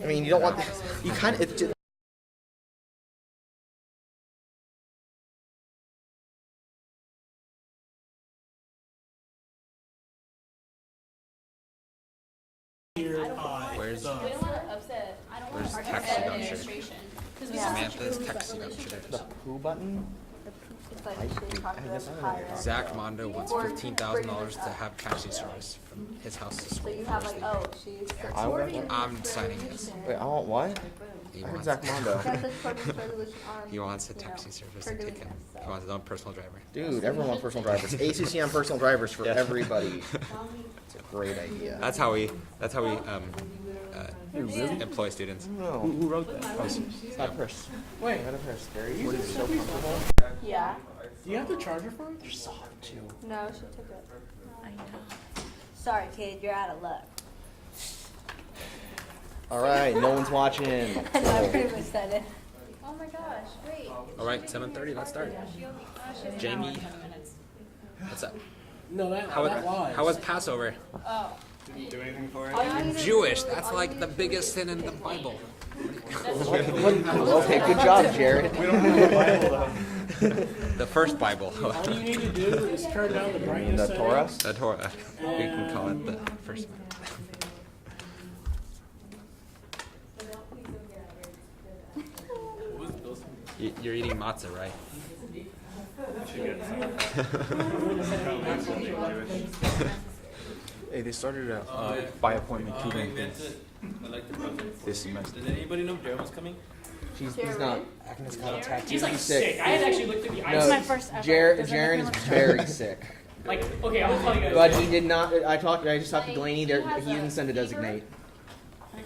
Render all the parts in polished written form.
mean, you don't want this. You kind of. Where's taxi voucher? Samantha's taxi voucher. The poo button? Zach Mondo wants $15,000 to have taxi service from his house to school. So you have like, oh, she's I'm signing this. Wait, I want what? He I heard wants, Zach Mondo. he wants a taxi service to take him. He wants his own personal driver. Dude, everyone wants personal drivers. ASUCM personal drivers for everybody. It's a great idea. That's how we employ students. No. Who wrote that? It's not Chris. Wait, Not a Chris. Gary, what is so comfortable? Yeah. do you have the charger for it? They're so hard too. No, she took it. I know. Sorry, kid, you're out of luck. All right, no one's watching. I know, I pretty much said it. Oh my gosh, wait. All right, 7:30. Let's start. Jamie, what's up? No, that How lies. was Passover? Oh. Didn't do anything for it. I'm Jewish. That's like the biggest sin in the Bible. Okay, good job, Jared. We don't have a Bible though. The first Bible. All you need to do is turn down the brightness. The Torah? The Torah. We can call it the first one. You're eating matzah, right? Hey, they started a by appointment tutoring thing this semester. Does anybody know Jeremy's coming? He's not. Agnes got attacked. He's like sick. sick. I had actually looked at the No, ice. My first ever. Jaren is very sick. Like, okay, I'm gonna tell you guys. But he did not. I just talked to Delaney. There, he didn't send a designate.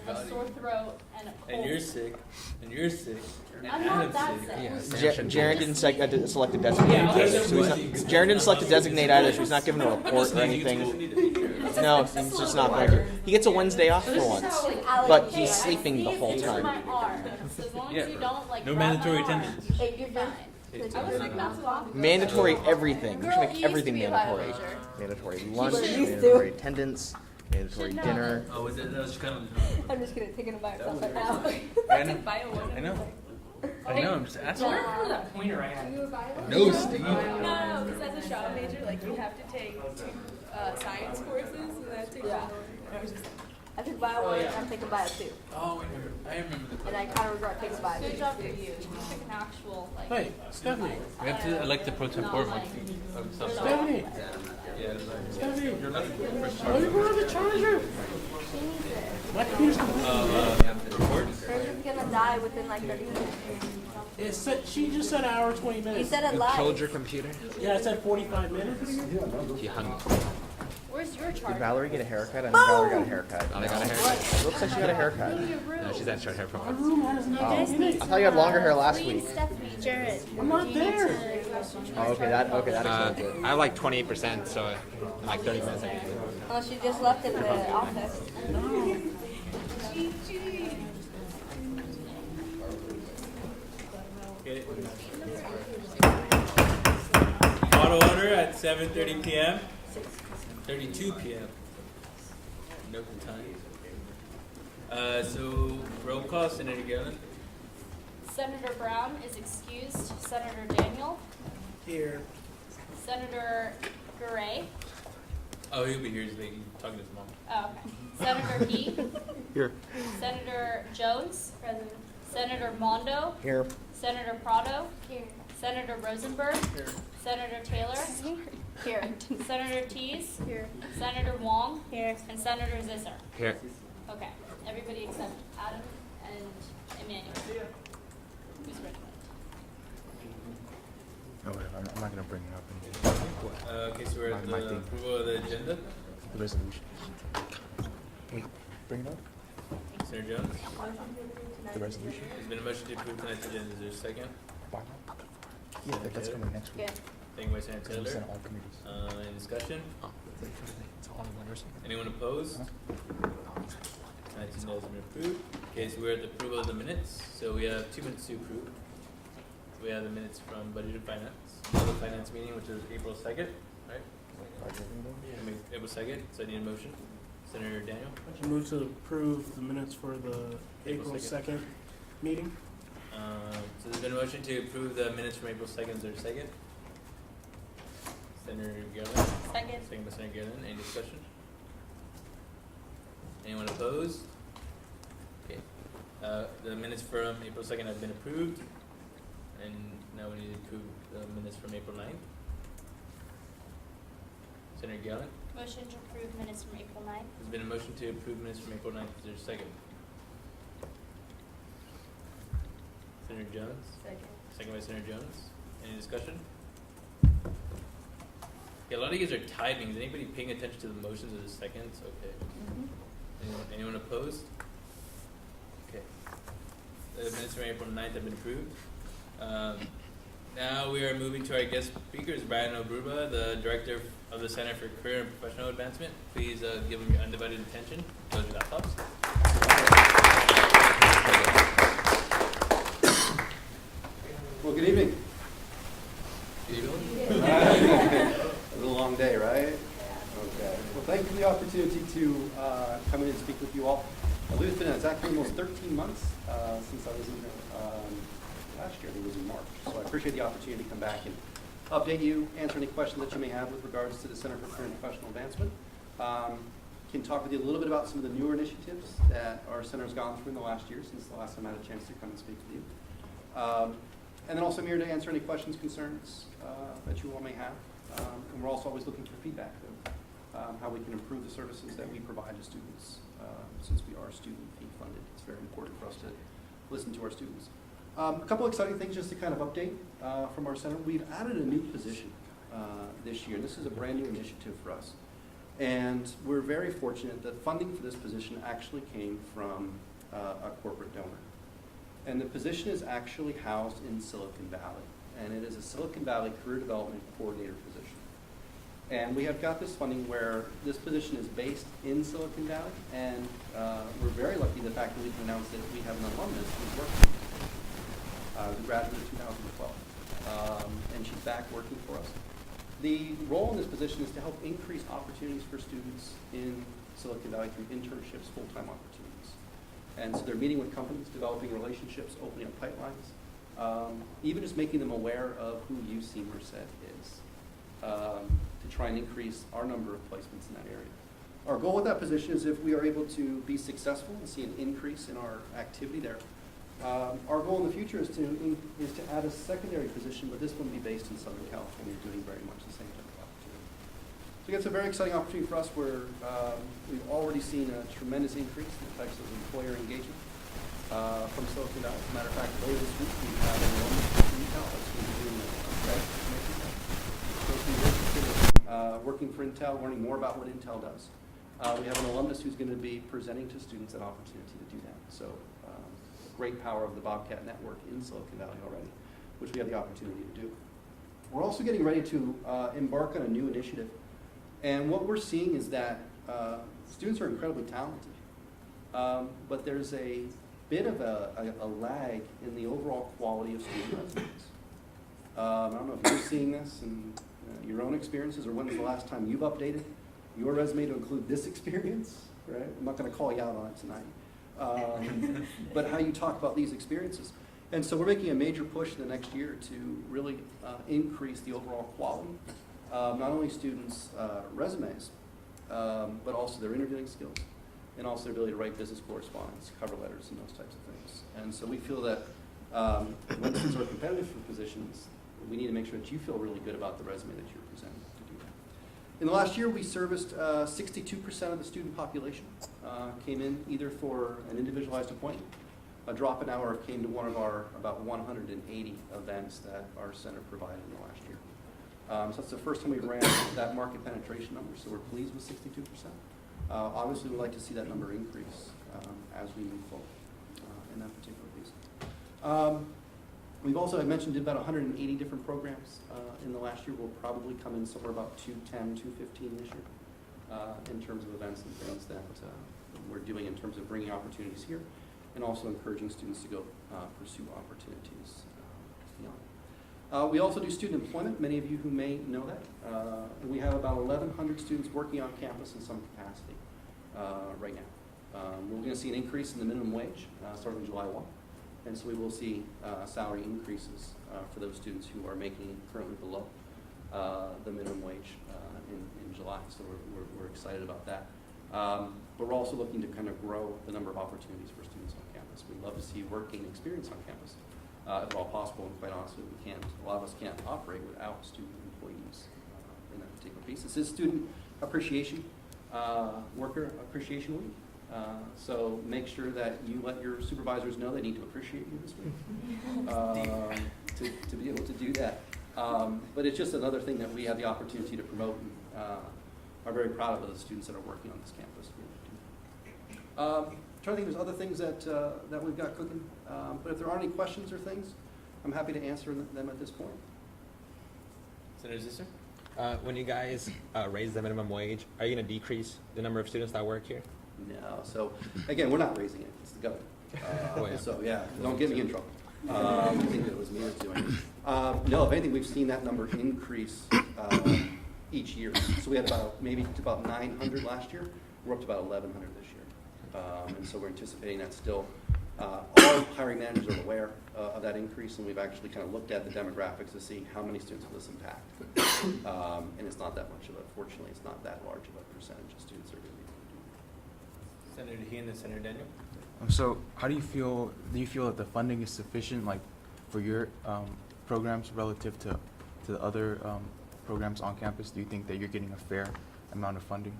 A sore throat and a cold. And you're sick. And you're sick. And I'm not Adam's that sick. sick. Jaren didn't select a designate. Either, so he's not, Jaren didn't select a designate either, so he's not given a report or anything. No, he's just not going to. He gets a Wednesday off for once, but he's sleeping the whole My time. arm. So as long as you don't like No grab my mandatory arm, attendance. you're fine. I was like not too long. Mandatory everything. We should Girl, make you everything used to be a bio mandatory. major. Mandatory lunch, used to. mandatory attendance, mandatory Should know. dinner. Oh, is it? That was kind of. I'm just gonna take it by myself right now. I know. I know. I know. I'm just I asking. don't remember that pointer I had. No, Steve. No, because as a shop major, like you have to take 2 science courses, and that takes Yeah. I was just I took bio 1, I'm taking bio 2. Oh, I remember the. And I kind of regret taking bio 2. good job for you. You took an actual like. Hey, Stephanie. We have to elect the pro tempore one. Stephanie. Yeah. Stephanie. You're elected the first Oh, you brought the charger. My computer's report. Hers is gonna die within like 30 minutes. It said, she just said an hour 20 You minutes. said it You live. killed your computer? Yeah, it said 45 minutes. You hung it. Where's your Did charger? Valerie get a haircut? I think Valerie got a haircut. Oh, they got a haircut? It looks like she got a haircut. No, she's had short hair for a while. Room has no I thought you had longer hair last week. Jared. I'm not there. Oh, okay, that explains it. I have like 28%, so in like 30 minutes I can do it. Oh, she just left in the office. Auto order at 7:30 p.m. 32 p.m. Note the time. So roll call, Senator Gillen. Senator Brown is excused. Senator Daniel. Here. Senator Gray. Oh, he'll be here. He's talking to his mom. Oh, okay. Senator He. Here. Senator Jones. Present. Senator Mondo. Here. Senator Prado. Here. Senator Rosenberg. Here. Senator Taylor. Here. Senator Tees. Here. Senator Wong. Here. And Senator Zisser. Here. Okay. Everybody except Adam and Emmanuel. Who's ready? Oh, whatever. I'm not gonna bring it up in Okay, so we're at My the thing. approval of the agenda. the resolution. Can we bring it up? Senator Jones. The resolution? There's been a motion to approve tonight's agenda. Is there a second? Why not? Yeah, that's coming next week. Yeah. Thank you by Senator Because we Taylor. sent all committees. Any discussion? It's all in one or something. Anyone opposed? Tonight's agenda has been approved. Okay, so we're at the approval of the minutes. So we have 2 minutes to approve. We have the minutes from Budget and Finance, the Finance meeting, which was April 2nd, right? April 2nd, so I need a motion. Senator Daniel. I move to approve the minutes for the April 2nd meeting. So there's been a motion to approve the minutes from April 2nd. Is there a second? Senator Garland. Second. Second by Senator Garland. Any discussion? Anyone opposed? Okay. The minutes from April 2nd have been approved. And now we need to approve the minutes from April 9th. Senator Garland. Motion to approve minutes from April 9th. There's been a motion to approve minutes from April 9th. Is there a second? Senator Jones. Second. Second by Senator Jones. Any discussion? Okay, a lot of you guys are typing. Is anybody paying attention to the motions or the seconds? Okay. Anyone opposed? Okay. The minutes from April 9th have been approved. Now we are moving to our guest speakers, Brian Obruba, the Director of the Center for Career and Professional Advancement. Please give him your undivided attention. Close your laptops. Well, good evening. Good evening. It was a long day, right? Okay. Well, thank you for the opportunity to come in and speak with you all. I believe it's actually almost 13 months since I was in here last year. I think it was in March. So I appreciate the opportunity to come back and update you, answer any questions that you may have with regards to the Center for Career and Professional Advancement. Can talk with you a little bit about some of the newer initiatives that our center has gone through in the last year since the last time I had a chance to come and speak with you. And then also I'm here to answer any questions, concerns that you all may have. And we're also always looking for feedback of how we can improve the services that we provide to students. Since we are student fee funded, it's very important for us to listen to our students. A couple exciting things just to kind of update from our center. We've added a new position this year. This is a brand new initiative for us. And we're very fortunate that funding for this position actually came from a corporate donor. And the position is actually housed in Silicon Valley. And it is a Silicon Valley Career Development Coordinator position. And we have got this funding where this position is based in Silicon Valley. And we're very lucky the fact that we can announce that we have an alumnus who's working. Who graduated in 2012. And she's back working for us. The role in this position is to help increase opportunities for students in Silicon Valley through internships, full-time opportunities. And so they're meeting with companies, developing relationships, opening up pipelines, even just making them aware of who UC Merced is to try and increase our number of placements in that area. Our goal with that position is if we are able to be successful and see an increase in our activity there, our goal in the future is to add a secondary position, but this one will be based in Southern California, doing very much the same type of opportunity. So it's a very exciting opportunity for us where we've already seen a tremendous increase in the types of employer engagement from Silicon Valley. As a matter of fact, later this week we have an alumnus from Intel that's going to be doing working for Intel, learning more about what Intel does. We have an alumnus who's going to be presenting to students an opportunity to do that. So great power of the Bobcat network in Silicon Valley already, which we have the opportunity to do. We're also getting ready to embark on a new initiative. And what we're seeing is that students are incredibly talented, but there's a bit of a lag in the overall quality of student resumes. I don't know if you're seeing this in your own experiences, or when was the last time you've updated your resume to include this experience, right? I'm not going to call you out on it tonight. But how you talk about these experiences. And so we're making a major push in the next year to really increase the overall quality of not only students' resumes, but also their interviewing skills, and also their ability to write business correspondence, cover letters, and those types of things. And so we feel that when students are competitive for positions, we need to make sure that you feel really good about the resume that you're presenting to do that. In the last year, we serviced 62% of the student population came in either for an individualized appointment, a drop-in hour, came to one of our about 180 events that our center provided in the last year. So that's the first time we've ran that market penetration number, so we're pleased with 62%. Obviously, we'd like to see that number increase as we move forward in that particular piece. We've also, I mentioned, did about 180 different programs in the last year. We'll probably come in somewhere about 210, 215 this year in terms of events and things that we're doing in terms of bringing opportunities here and also encouraging students to go pursue opportunities beyond. We also do student employment, many of you who may know that. And we have about 1,100 students working on campus in some capacity. right now. We're going to see an increase in the minimum wage starting July 1. And so we will see salary increases for those students who are making currently below the minimum wage in July. So we're excited about that. But we're also looking to kind of grow the number of opportunities for students on campus. We'd love to see working experience on campus, if at all possible, and quite honestly, we can't. A lot of us can't operate without student employees in that particular piece. This is Student Appreciation, Worker Appreciation Week. So make sure that you let your supervisors know they need to appreciate you this week to be able to do that. But it's just another thing that we have the opportunity to promote and are very proud of the students that are working on this campus. Trying to think, there's other things that we've got cooking. But if there are any questions or things, I'm happy to answer them at this point. Senator Zisser? When you guys raise the minimum wage, are you going to decrease the number of students that work here? No. So again, we're not raising it. It's the governor. Oh, yeah. So yeah, don't get me in trouble. I think it was me that's doing it. No, if anything, we've seen that number increase each year. So we had about 900 last year. We're up to about 1,100 this year. And so we're anticipating that still. All hiring managers are aware of that increase, and we've actually kind of looked at the demographics to see how many students will this impact. And it's not that much of a, fortunately, it's not that large of a percentage of students that are going to be able to do that. Senator Hean and Senator Daniel? So how do you feel that the funding is sufficient, like, for your programs relative to the other programs on campus? Do you think that you're getting a fair amount of funding?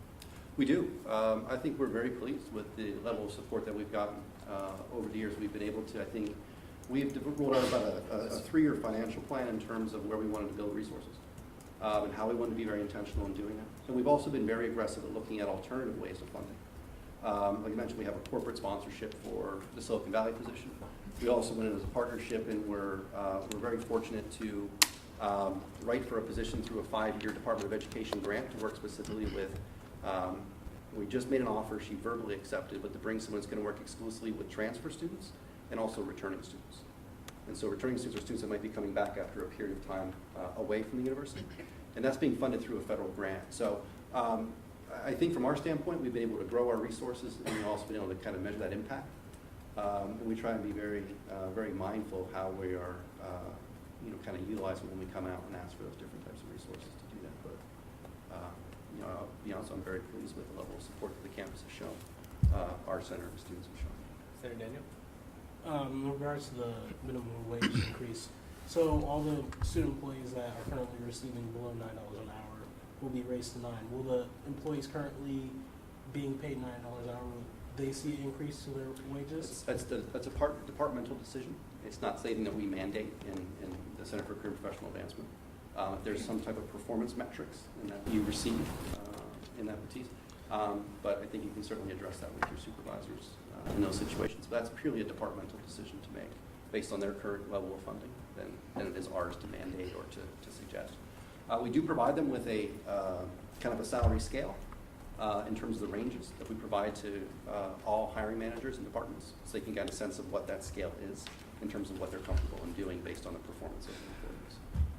We do. I think we're very pleased with the level of support that we've gotten over the years. We've been able to, I think, we've rolled out about a 3-year financial plan in terms of where we wanted to build resources and how we wanted to be very intentional in doing that. And we've also been very aggressive at looking at alternative ways of funding. Like you mentioned, we have a corporate sponsorship for the Silicon Valley position. We also went in as a partnership, and we're very fortunate to write for a position through a 5-year Department of Education grant to work specifically with. We just made an offer, she verbally accepted, but to bring someone who's going to work exclusively with transfer students and also returning students. And so returning students are students that might be coming back after a period of time away from the university. And that's being funded through a federal grant. So I think from our standpoint, we've been able to grow our resources, and we've also been able to kind of measure that impact. And we try and be very, very mindful of how we are, kind of utilizing when we come out and ask for those different types of resources to do that. But I'll be honest, I'm very pleased with the level of support that the campus has shown, our center and students have shown. Senator Daniel? In regards to the minimum wage increase, so all the student employees that are currently receiving below $9 an hour will be raised to $9. Will the employees currently being paid $9 an hour, will they see an increase to their wages? That's a departmental decision. It's not something that we mandate in the Center for Career and Professional Advancement. If there's some type of performance metrics and that you receive in that piece, but I think you can certainly address that with your supervisors in those situations. But that's purely a departmental decision to make based on their current level of funding than it is ours to mandate or to suggest. We do provide them with a kind of a salary scale in terms of the ranges that we provide to all hiring managers and departments, so they can get a sense of what that scale is in terms of what they're comfortable in doing based on the performance of the employees.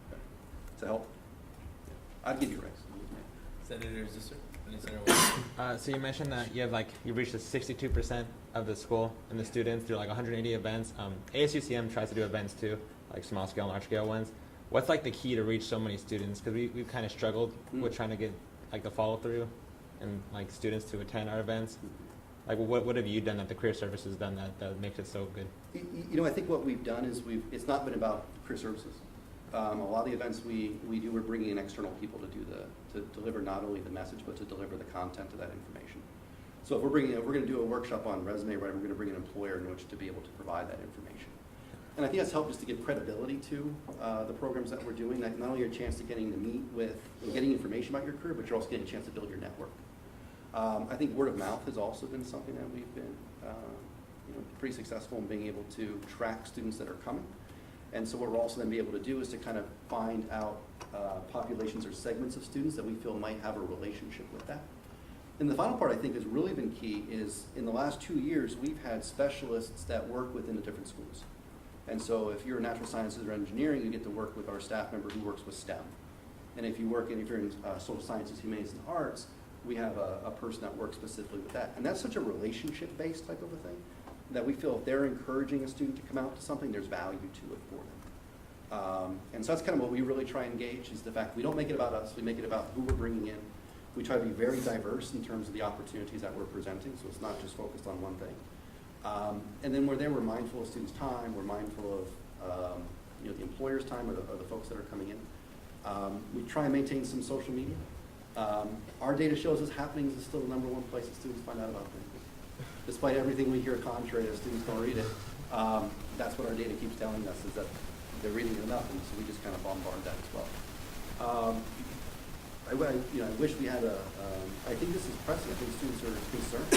Okay. To help, I'd give you a raise. Senator Zisser? And Senator So you mentioned that you've reached the 62% of the school and the students through like 180 events. ASUCM tries to do events too, like small scale, large scale ones. What's like the key to reach so many students? Because we've kind of struggled with trying to get like the follow through and like students to attend our events. Like what have you done that the career service has done that makes it so good? I think what we've done is it's not been about career services. A lot of the events we do, we're bringing in external people to deliver not only the message, but to deliver the content of that information. So if we're going to do a workshop on resume writing, we're going to bring an employer in which to be able to provide that information. And I think that's helped us to give credibility to the programs that we're doing, that not only are a chance to getting to meet with and getting information about your career, but you're also getting a chance to build your network. I think word of mouth has also been something that we've been pretty successful in being able to track students that are coming. And so what we're also then be able to do is to kind of find out populations or segments of students that we feel might have a relationship with that. And the final part I think has really been key is in the last 2 years, we've had specialists that work within the different schools. And so if you're in natural sciences or engineering, you get to work with our staff member who works with STEM. And if you're in social sciences, humanities, and arts, we have a person that works specifically with that. And that's such a relationship-based type of a thing that we feel if they're encouraging a student to come out to something, there's value to it for them. And so that's kind of what we really try and engage is the fact we don't make it about us, we make it about who we're bringing in. We try to be very diverse in terms of the opportunities that we're presenting, so it's not just focused on one thing. And then we're mindful of students' time, we're mindful of the employer's time or the folks that are coming in. We try and maintain some social media. Our data shows us happenings is still the #1 place that students find out about things. Despite everything we hear contrary, that students don't read it, that's what our data keeps telling us is that they're reading enough, and so we just kind of bombard that as well. I wish we had I think this is pressing. I think students are concerned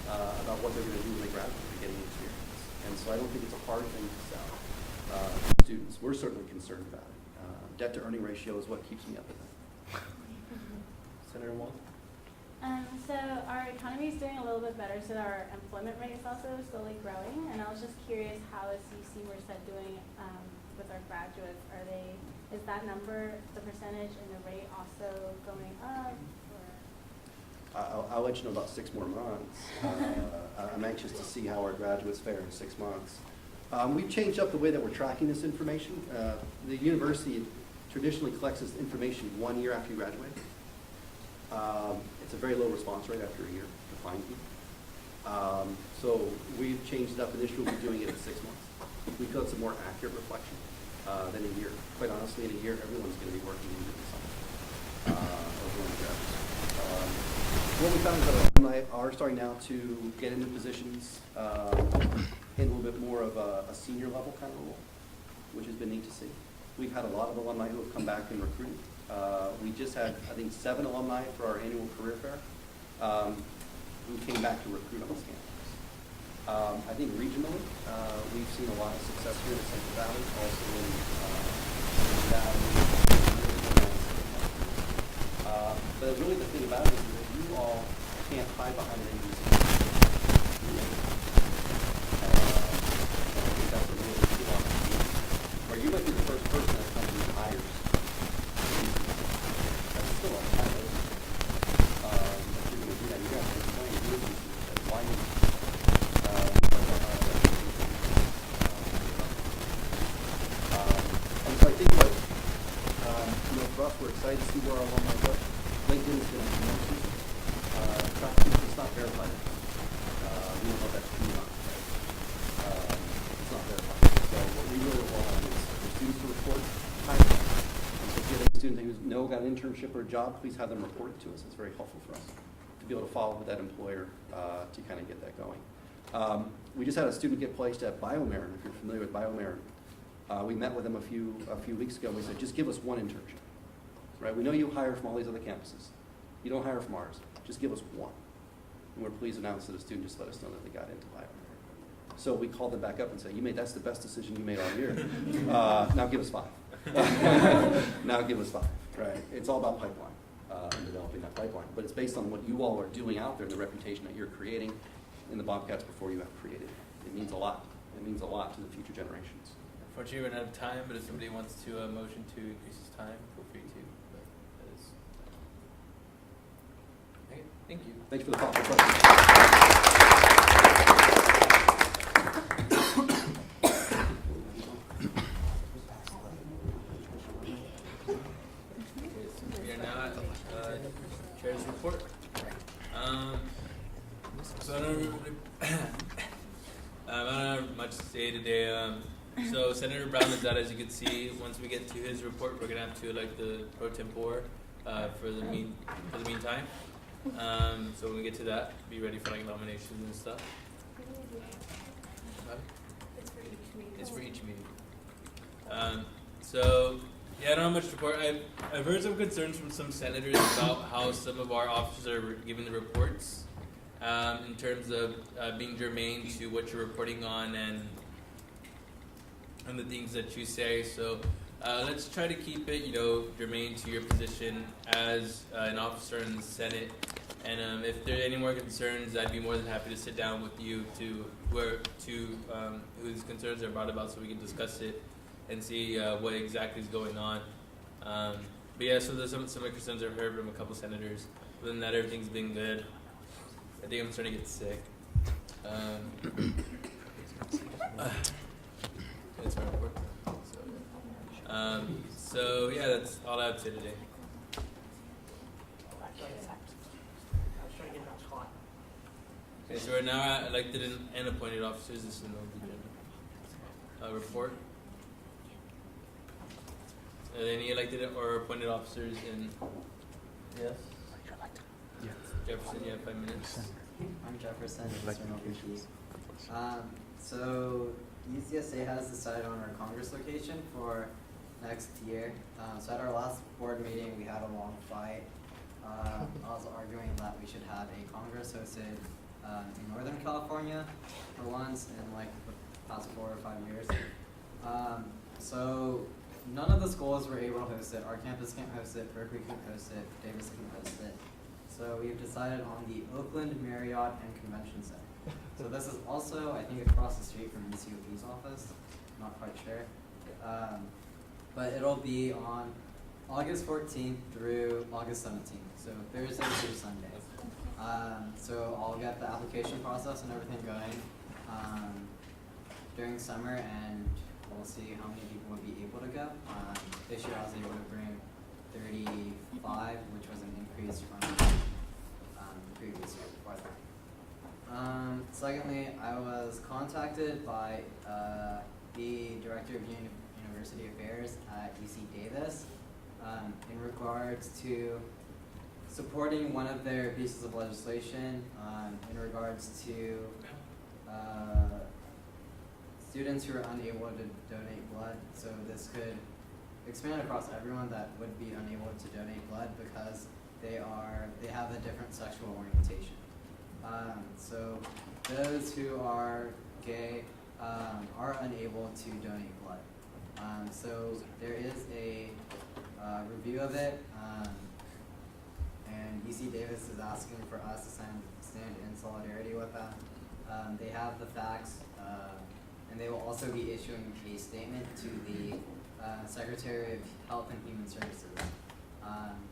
about what they're going to do when they graduate and getting experience. And so I don't think it's a hard thing to sell students. We're certainly concerned about it. Debt to earning ratio is what keeps me up at night. Senator Wall? So our economy is doing a little bit better, so our employment rate is also slowly growing. And I was just curious, how is UC Merced doing with our graduates? Is that number, the percentage and the rate also going up? Or? I'll let you know about 6 more months. I'm anxious to see how our graduates fare in 6 months. We've changed up the way that we're tracking this information. The university traditionally collects this information 1 year after you graduate. It's a very low response rate after a year to find people. So we've changed it up. Initially, we'll be doing it in 6 months. We feel it's a more accurate reflection than a year. Quite honestly, in a year, everyone's going to be working in different something or going to graduate. What we found is that our alumni are starting now to get into positions in a little bit more of a senior level kind of role, which has been neat to see. We've had a lot of alumni who have come back and recruited. We just had, I think, 7 alumni for our annual career fair who came back to recruit on this campus. I think regionally, we've seen a lot of success here in the Central Valley, also in the Valley. But really the thing about it is that you all can't hide behind an agency. I think that's a really cool opportunity. Where you might be the first person that comes and hires. That's still a pilot. If you're going to do that, you have to explain to your agency why you and so I think what, for us, we're excited to see where our alumni go. LinkedIn is going to be more season. Track students, it's not verified. We don't know if that's true or not. It's not verified. So what we really want is for students to report time. And so if you have a student who's got an internship or a job, please have them report it to us. It's very helpful for us to be able to follow with that employer to kind of get that going. We just had a student get placed at BioMarin, if you're familiar with BioMarin. We met with them a few weeks ago, and we said, just give us 1 internship. Right? We know you hire from all these other campuses. You don't hire from ours. Just give us 1. And we're pleased to announce that a student just let us know that they got into BioMarin. So we called them back up and said, that's the best decision you made all year. Now give us 5. Now give us 5. Right? It's all about pipeline and developing that pipeline. But it's based on what you all are doing out there and the reputation that you're creating in the Bobcats before you have created. It means a lot. It means a lot to the future generations. Unfortunately, we're out of time, but if somebody wants to motion to increase his time, feel free to. But that is... Okay, thank you. Thanks for the thoughtful question. We are now at Chair's report. So I don't have much to say today. So Senator Brown is out, as you can see. Once we get to his report, we're gonna have to elect the pro tempore for the meantime. So when we get to that, be ready for like nominations and stuff. It's for each meeting. So yeah, I don't have much to report. I've heard some concerns from some senators about how some of our officers are giving the reports in terms of being germane to what you're reporting on and the things that you say. So let's try to keep it, germane to your position as an officer in the Senate. And if there are any more concerns, I'd be more than happy to sit down with you to who these concerns are brought about, so we can discuss it and see what exactly is going on. But yeah, so there's some concerns I've heard from a couple senators. Other than that, everything's been good. I think I'm starting to get sick. It's my report. So yeah, that's all I have to say today. Okay, so right now I elected and appointed officers. This is an agenda. Report. Are there any elected or appointed officers in? Yes. Jefferson, you have 5 minutes. I'm Jefferson. So UCSA has decided on our Congress location for next year. So at our last board meeting, we had a long fight. I was arguing that we should have a Congress hosted in Northern California for once in like the past 4 or 5 years. So none of the schools were able to host it. Our campus can't host it, Berkeley can't host it, Davis can't host it. So we've decided on the Oakland Marriott and Convention Center. So this is also, I think, across the street from ECOP's office. Not quite sure. But it'll be on August 14th through August 17th. So Thursday through Sunday. So I'll get the application process and everything going during summer, and we'll see how many people would be able to go. This year I was able to bring 35, which was an increase from the previous year before that. Secondly, I was contacted by the Director of University Affairs at UC Davis in regards to supporting one of their pieces of legislation in regards to students who are unable to donate blood. So this could expand across everyone that would be unable to donate blood because they have a different sexual orientation. So those who are gay are unable to donate blood. So there is a review of it, and UC Davis is asking for us to stand in solidarity with them. They have the facts, and they will also be issuing a statement to the Secretary of Health and Human Services.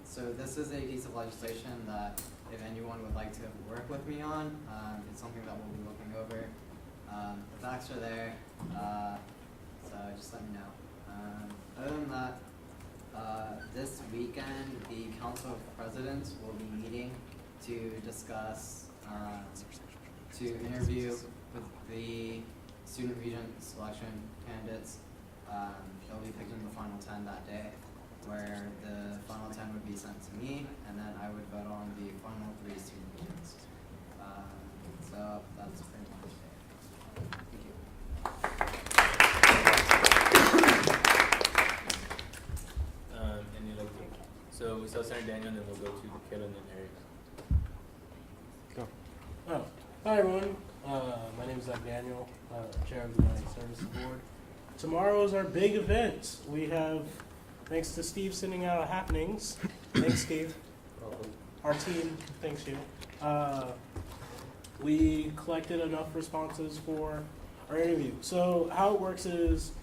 So this is a piece of legislation that if anyone would like to work with me on, it's something that we'll be looking over. The facts are there, so just let me know. Other than that, this weekend the Council of Presidents will be meeting to discuss, to interview with the student regent selection candidates. They'll be picking the final 10 that day, where the final 10 would be sent to me, and then I would vote on the final 3 student regents. So that's pretty much it. Thank you. Any like, so we saw Senator Daniel, and then we'll go to Kayla and then Harry. Go. Oh, hi everyone. My name is Zach Daniel, Chair of the United Services Board. Tomorrow is our big event. We have, thanks to Steve sending out happenings. Thanks, Steve. Our team, thanks you. We collected enough responses for our interview. So how it works is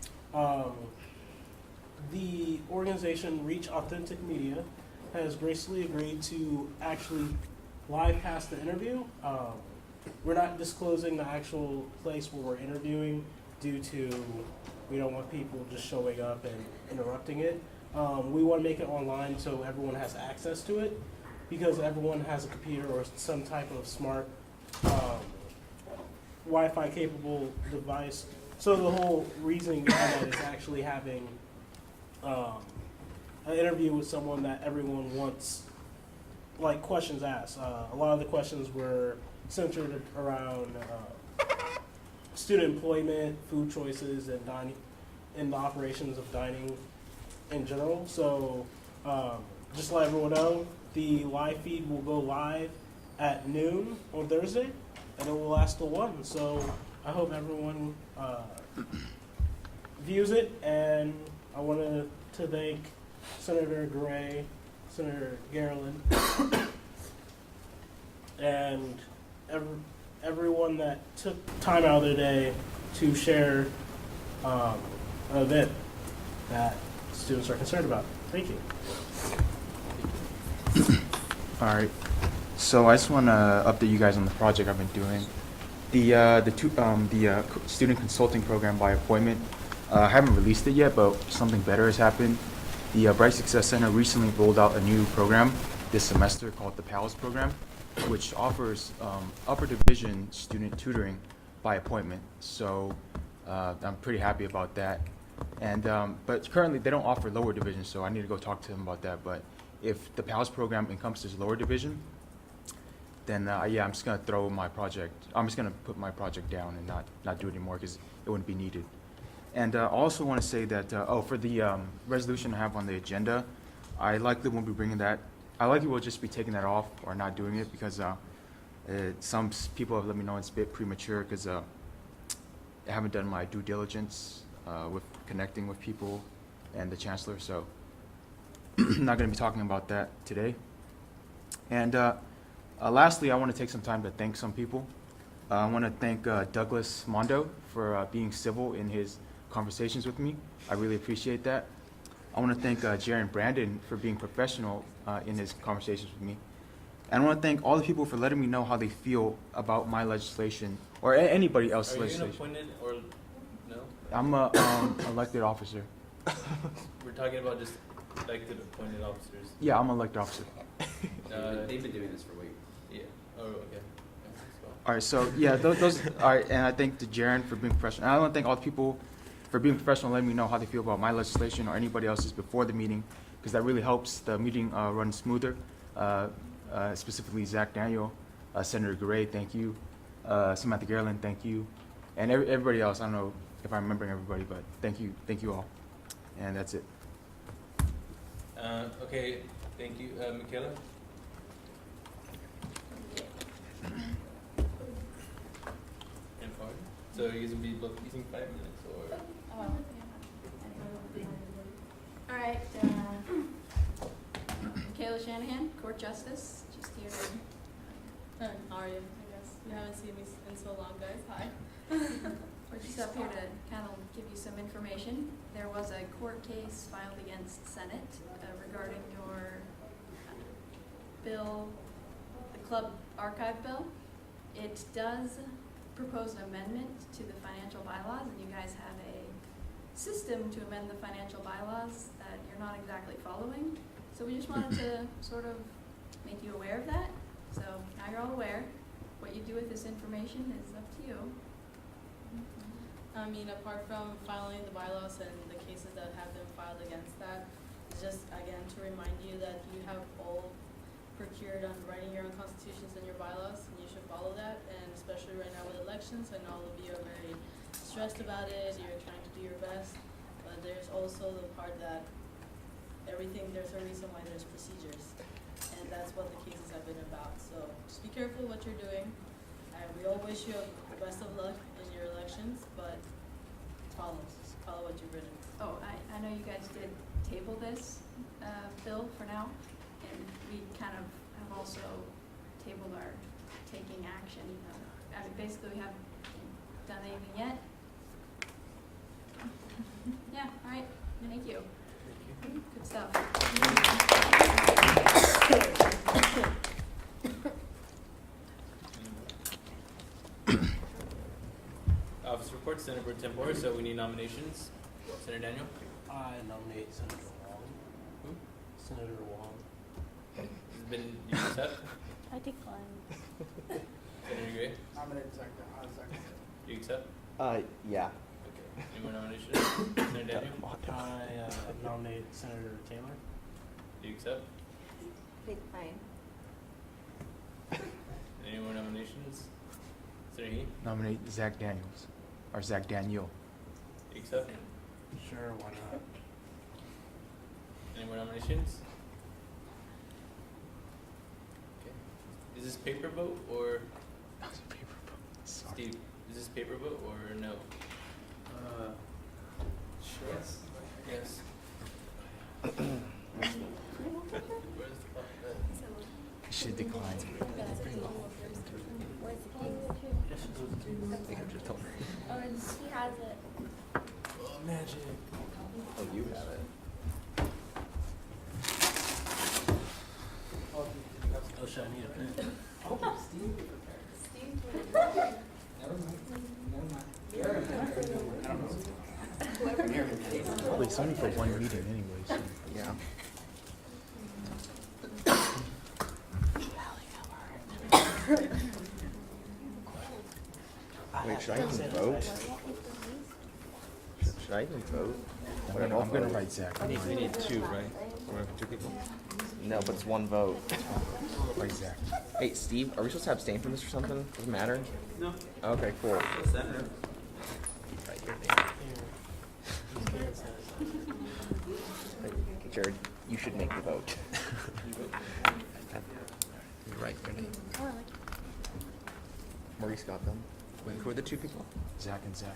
the organization Reach Authentic Media has graciously agreed to actually live cast the interview. We're not disclosing the actual place where we're interviewing due to we don't want people just showing up and interrupting it. We want to make it online so everyone has access to it, because everyone has a computer or some type of smart Wi-Fi capable device. So the whole reasoning behind that is actually having an interview with someone that everyone wants, like questions asked. A lot of the questions were centered around student employment, food choices, and dining, and the operations of dining in general. So just to let everyone know, the live feed will go live at noon on Thursday, and it will last till 1. So I hope everyone views it, and I wanted to thank Senator Gray, Senator Garland, and everyone that took time out of their day to share an event that students are concerned about. Thank you. All right. So I just want to update you guys on the project I've been doing. The student consulting program by appointment. I haven't released it yet, but something better has happened. The Bright Success Center recently rolled out a new program this semester called the PALS program, which offers upper division student tutoring by appointment. So I'm pretty happy about that. And but currently they don't offer lower division, so I need to go talk to them about that. But if the PALS program encompasses lower division, then yeah, I'm just gonna throw my project. I'm just gonna put my project down and not do it anymore because it wouldn't be needed. And I also want to say that for the resolution I have on the agenda, I likely won't be bringing that. I likely will just be taking that off or not doing it because some people have let me know it's a bit premature because I haven't done my due diligence with connecting with people and the chancellor. So I'm not going to be talking about that today. And lastly, I want to take some time to thank some people. I want to thank Douglas Mondo for being civil in his conversations with me. I really appreciate that. I want to thank Jaron Brandon for being professional in his conversations with me. And I want to thank all the people for letting me know how they feel about my legislation or anybody else's legislation. Are you appointed or no? I'm a elected officer. We're talking about just elected appointed officers. Yeah, I'm an elected officer. They've been doing this for weeks. Yeah. Oh, okay. All right, so yeah, those all right, and I thank the Jaron for being professional. And I want to thank all the people for being professional, letting me know how they feel about my legislation or anybody else's before the meeting, because that really helps the meeting run smoother. Specifically, Zach Daniel, Senator Gray, thank you, Samantha Garland, thank you, and everybody else. I don't know if I'm remembering everybody, but thank you all, and that's it. Okay, thank you, Michaela. And Fard. So are you gonna be both using 5 minutes or? All right, Michaela Shanahan, Court Justice, just here to, How are you? I guess you haven't seen me in so long, guys. Hi. we're just up here to kind of give you some information. There was a court case filed against Senate regarding your bill, the club archive bill. It does propose an amendment to the financial bylaws, and you guys have a system to amend the financial bylaws that you're not exactly following. So we just wanted to sort of make you aware of that. So now you're all aware. What you do with this information is up to you. I mean, apart from filing the bylaws and the cases that have been filed against that, it's just again to remind you that you have all procured on writing your own constitutions and your bylaws, and you should follow that. And especially right now with elections, I know all of you are very stressed about it. You're trying to do your best, but there's also the part that there's a reason why there's procedures, and that's what the cases have been about. So just be careful what you're doing. We all wish you the best of luck in your elections, but follow what you've written. Oh, I know you guys did table this bill for now, and we kind of have also tabled our taking action. I mean, basically, we haven't done anything yet. Yeah, all right, thank you. Good stuff. Office report, Senator Pro Tempore, so we need nominations. Senator Daniel? I nominate Senator Wong. Who? Senator Wong. You accept? I decline. Senator Gray? Nominate Zach. You accept? Yeah. Okay. Any more nominations? Senator Daniel? I nominate Senator Taylor. Do you accept? Fine. Any more nominations? Senator He? Nominate Zach Daniels or Zach Daniel. Do you accept? Sure, why not? Any more nominations? Okay. Is this paper vote or Steve? Is this paper vote or no? Sure. Yes. Yes. Where's the clock? Should decline. Oh, he has it. Oh, magic. Oh, you have it. Oh, should I need a pen? it's only for one meeting anyway, so. Yeah. Wait, should I even vote? Should I even vote? I'm gonna write Zach. We need two, right? Or two people? No, but it's one vote. Write Zach. Hey, Steve, are we supposed to abstain from this or something? Doesn't matter? No. Okay, cool. Senator. Write your name. Jared, you should make the vote. Write your name. Maurice got them. Wait, who are the two people? Zach and Zach.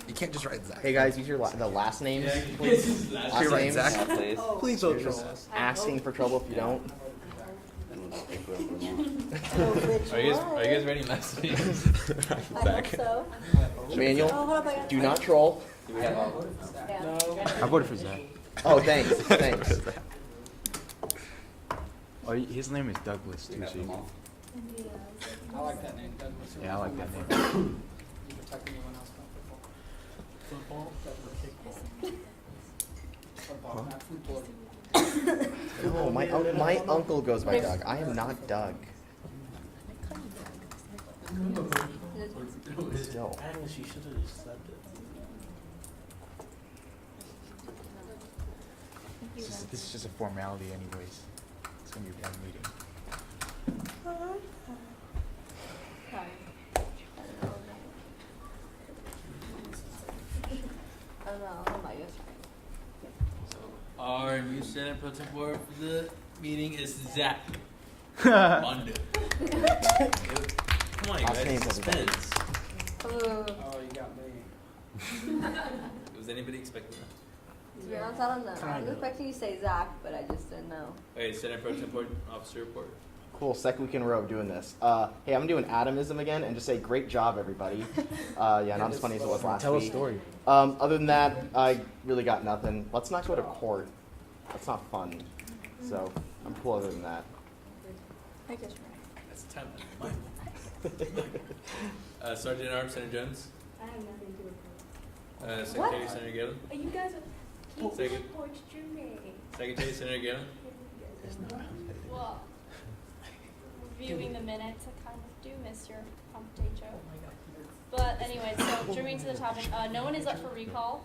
You can't just write Zach. Hey guys, use your the last names. Yeah, Please. last Last write names. Zach, please. Please You're don't just troll us. asking for trouble if you don't. Are you guys writing last names? I hope so. Manuel, Oh, hold up, I got do not troll. Yeah. I voted for Zach. Oh, thanks, thanks. Oh, his name is Douglas too, so you. I like that name, Douglas. Yeah, I like that name. You protect anyone else from football? Football, not football. No, my uncle goes by Doug. I am not Doug. Still. Agnes, you should have accepted. This is just a formality anyways. It's gonna be one meeting. I don't know. How about you? Our new Senate Pro Tem for the meeting is Zach. Mondo. Come on, you Last names, guys. Suspense. Oh, Oh, you got me. Was anybody expecting that? to be honest, I don't know. I was expecting you to say Zach, but I just didn't know. Okay, Senate Pro Tem Officer report. Cool, second week in a row of doing this. Hey, I'm gonna do an Adamism again and just say great job, everybody. Yeah, not as funny as it was last Tell a week. story. Other than that, I really got nothing. Let's not go to court. That's not fun. So I'm cool other than that. I guess That's the time. Sergeant at Arms, Senator Jones. I have nothing to report. Secretary, Senator Galen. You guys keep Second. reports to me. Secretary, Senator Galen. Well, reviewing the minutes, I kind of do miss your pump day joke. But anyway, so jumping to the topic, no one is up for recall,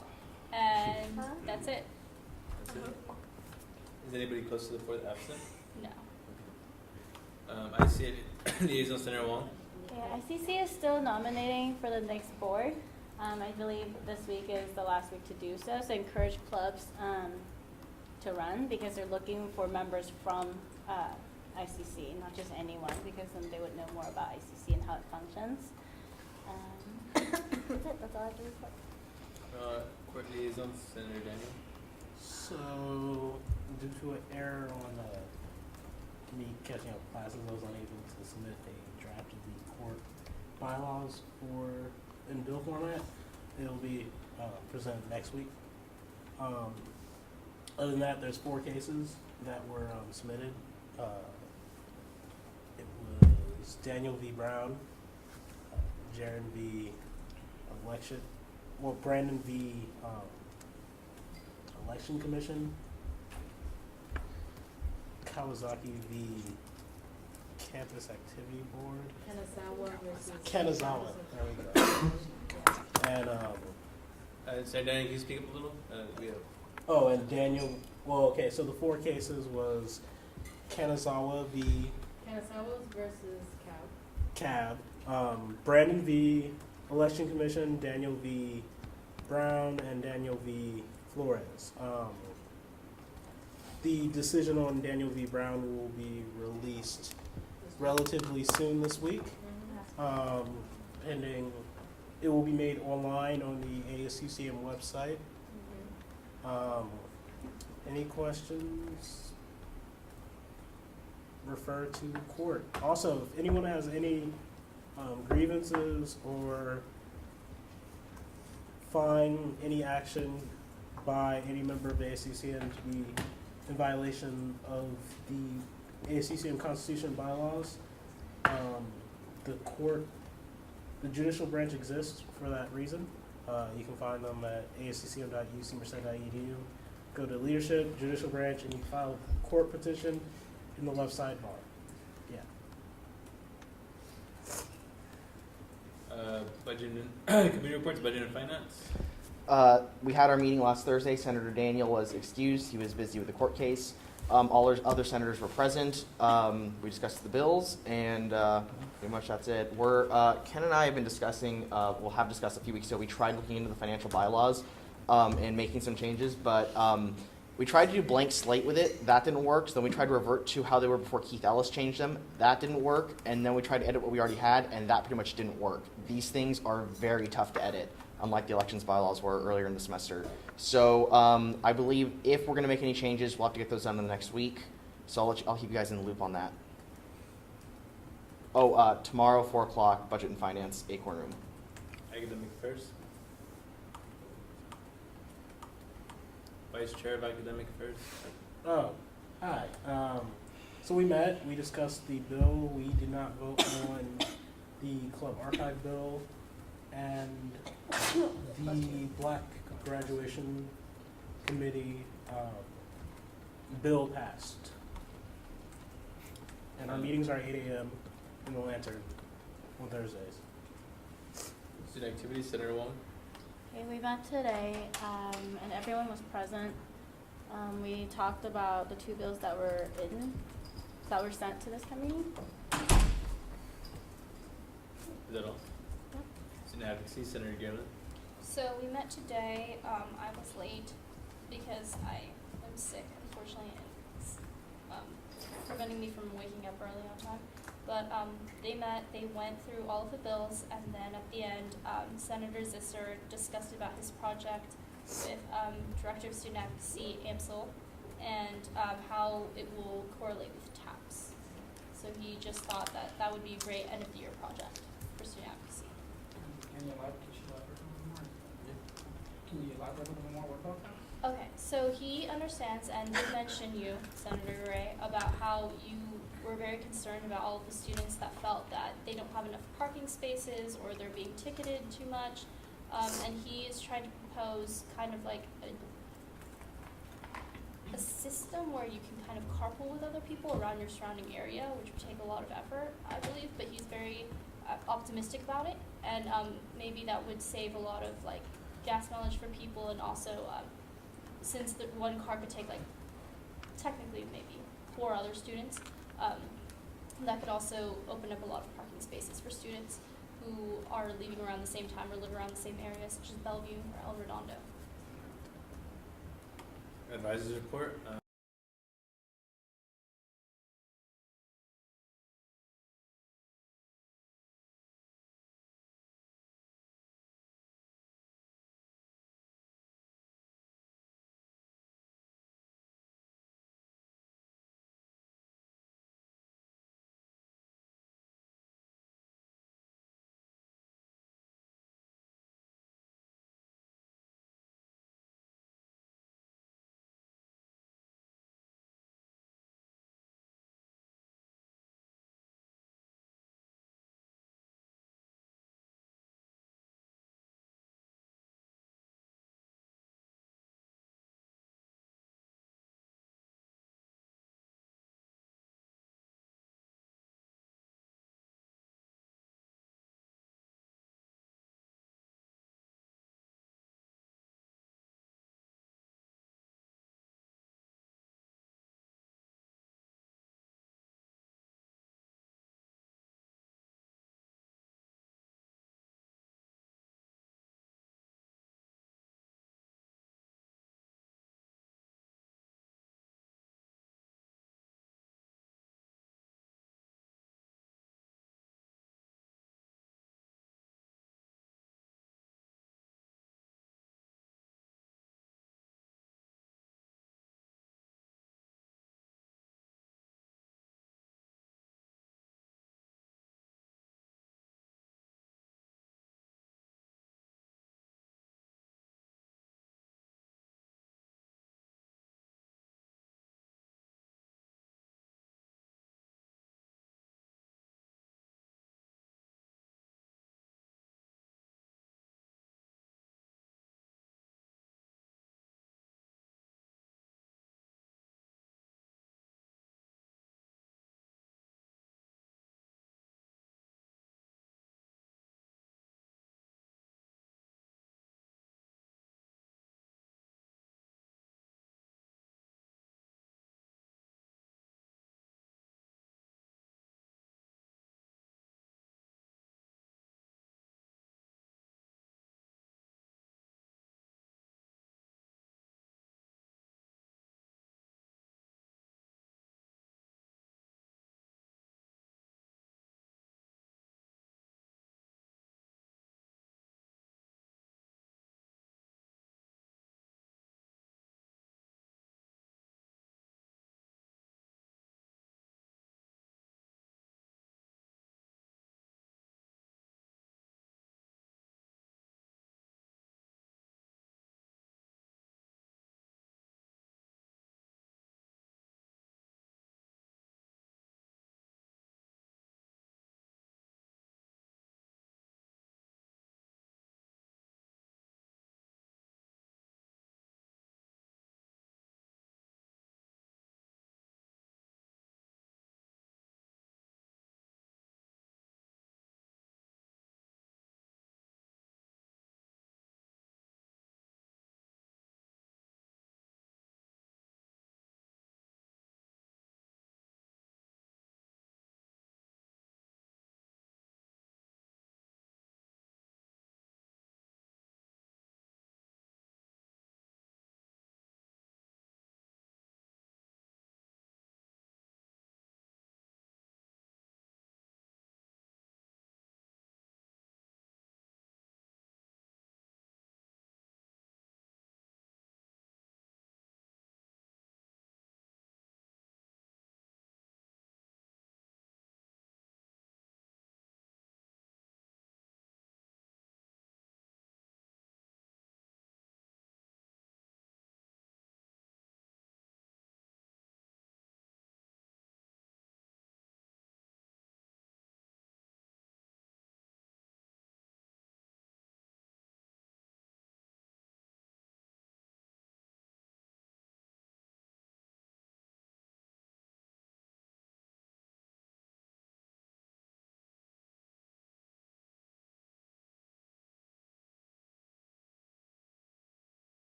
and that's it. That's it. Is anybody close to the fourth absent? No. I see it. Liaison Senator Wong. Okay, ICC is still nominating for the next board. I believe this week is the last week to do so. So encourage clubs to run because they're looking for members from ICC, not just anyone, because then they would know more about ICC and how it functions. That's it. That's all I have to report. Court Liaison Senator Daniel. So, due to an error on me catching up classes, I was unable to submit a draft of the court bylaws in bill format. It'll be presented next week. Other than that, there's 4 cases that were submitted. It was Daniel v. Brown, Jaron v. Brandon v. Election Commission, Kawasaki v. Campus Activity Board. Kanazawa, there we go. And Senator Daniel, can you speak up a little? We have. oh, and Daniel. Well, okay. So the 4 cases was Kanazawa v. Kanazawa versus Cab. Brandon v. Election Commission, Daniel v. Brown, and Daniel v. Flores. The decision on Daniel v. Brown will be released relatively soon this week. Pending, it will be made online on the ASUCM website. Any questions? Refer to court. Also, if anyone has any grievances or find any action by any member of the ASUCM to be in violation of the ASUCM Constitution and bylaws, the judicial branch exists for that reason. You can find them at asuccm.ucmerced.edu. Go to leadership, judicial branch, and you file a court petition in the left sidebar. Yeah. Budget and committee reports, budget and finance. We had our meeting last Thursday. Senator Daniel was excused. He was busy with the court case. All our other senators were present. We discussed the bills, and pretty much that's it. Ken and I have been discussing, we'll have discussed a few weeks ago, we tried looking into the financial bylaws and making some changes, but we tried to do blank slate with it. That didn't work. So then we tried to revert to how they were before Keith Ellis changed them. That didn't work. And then we tried to edit what we already had, and that pretty much didn't work. These things are very tough to edit, unlike the elections bylaws were earlier in the semester. So I believe if we're going to make any changes, we'll have to get those done in the next week. So I'll keep you guys in the loop on that. Oh, tomorrow, 4 o'clock, Budget and Finance, Acorn Room. Academic Affairs. Vice Chair of Academic Affairs. Oh, hi. So we met, we discussed the bill. We did not vote on the club archive bill, and the Black Graduation Committee bill passed. And our meetings are 8 a.m. in the Lantern on Thursdays. Student Activities, Senator Wong. Okay, we met today, and everyone was present. We talked about the 2 bills that were sent to this committee. Is that all? Yep. Student Advocacy, Senator Galen. So we met today. I was late because I am sick, unfortunately, and it's preventing me from waking up early on time. But they met, they went through all of the bills, and then at the end, Senator Zisser discussed about his project with Director of Student Advocacy, AMSL, and how it will correlate with TAPS. So he just thought that that would be a great end-of-the-year project for student advocacy. Can you elaborate a little more? Can you elaborate a little more? What about that? Okay, so he understands and did mention you, Senator Ray, about how you were very concerned about all of the students that felt that they don't have enough parking spaces or they're being ticketed too much. And he is trying to propose kind of like a system where you can kind of carpool with other people around your surrounding area, which would take a lot of effort, I believe, but he's very optimistic about it. And maybe that would save a lot of like gas mileage for people, and also since the one car could take like technically maybe 4 other students, that could also open up a lot of parking spaces for students who are leaving around the same time or live around the same area, such as Bellevue or El Redondo. Advisors report.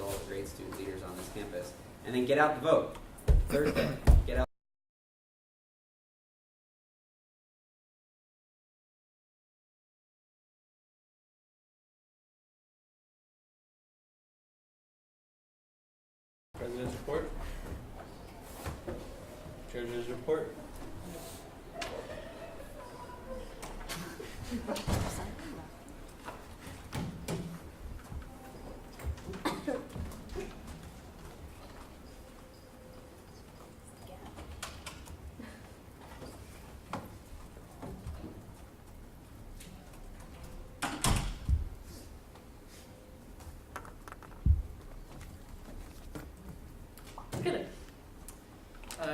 all great student leaders on this campus. And then get out the vote. Thursday, get out. President's report. Treasurer's report.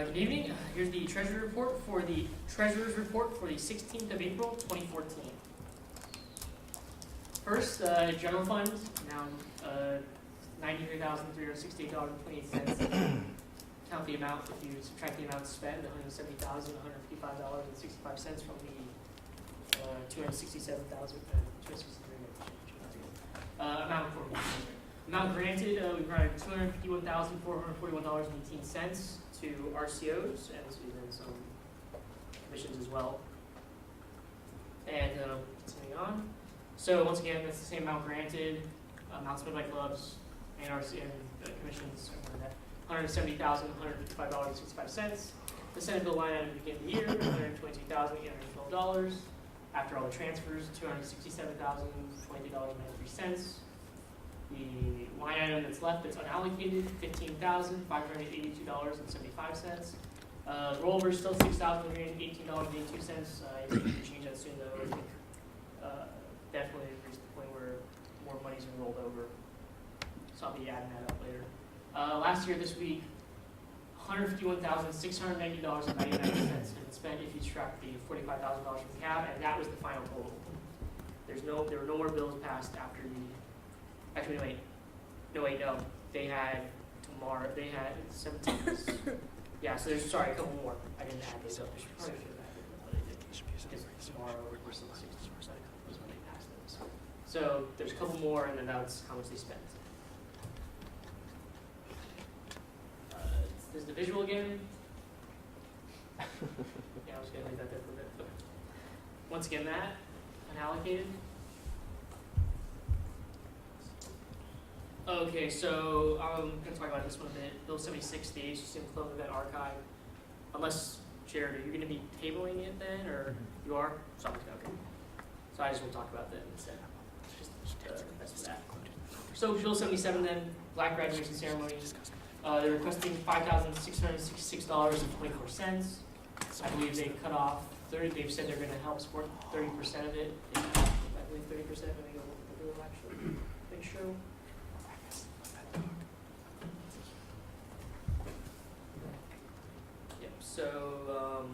Good evening. Here's the treasurer's report for the 16th of April, 2014. First, general fund, now $93,368.28. Count the amount, if you subtract the amount spent, $170,155.65 from the amount for amount granted, we provided $251,441.18 to RCOs and then some commissions as well. And continuing on. So once again, that's the same amount granted, amount spent by clubs and RCO and commissions. $170,155.65. The Senate bill line item at the beginning of the year, $122,812. After all the transfers, $267,022.93. The line item that's left that's unallocated, $15,582.75. Rollover is still $6,318.82. I think we can change that soon though. I think definitely reached the point where more money's been rolled over. So I'll be adding that up later. Last year, this week, $151,690.99 has been spent if you subtract the $45,000 from the cap, and that was the final total. There were no more bills passed after the. Actually, no. They had tomorrow. They had 17. Yeah, so there's a couple more. I didn't add those up. I should have added them, but I didn't. Because tomorrow was the 16th was when they passed those. So there's a couple more, and then that's how much they spent. There's the visual again. Yeah, I was gonna leave that there for a bit. Okay. Once again, that unallocated. Okay, so I'm going to talk about this one a bit. Bill 76, the ASUCM Club Event Archive. Unless, Jared, are you going to be tabling it then, or you are? So, okay. So I just will talk about that instead. That's for that. So Bill 77 then, Black Graduation Ceremony. They're requesting $5,666.24. I believe they cut off 30. They've said they're going to help support 30% of it. I believe 30%. Let me go look at the bill actually. Make sure. So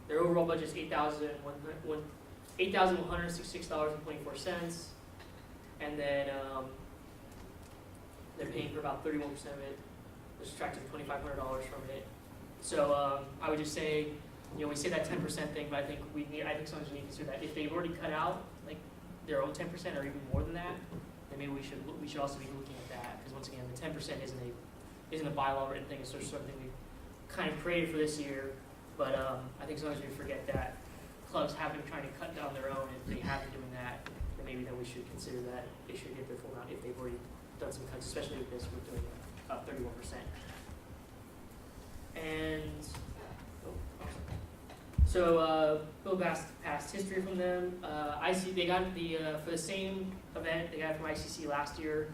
their overall budget is $8,166.24, and then they're paying for about 31% of it. They're subtracting $2,500 from it. So I would just say, we say that 10% thing, but I think sometimes we need to consider that if they've already cut out like their own 10% or even more than that, then maybe we should also be looking at that, because once again, the 10% isn't a bylaw written thing. It's sort of something we kind of created for this year, but I think sometimes we forget that clubs have been trying to cut down their own. If they have been doing that, then maybe we should consider that they should get their full amount if they've already done some cuts, especially with this, we're doing 31%. And so Bill passed history from them. They got for the same event they got it from ICC last year.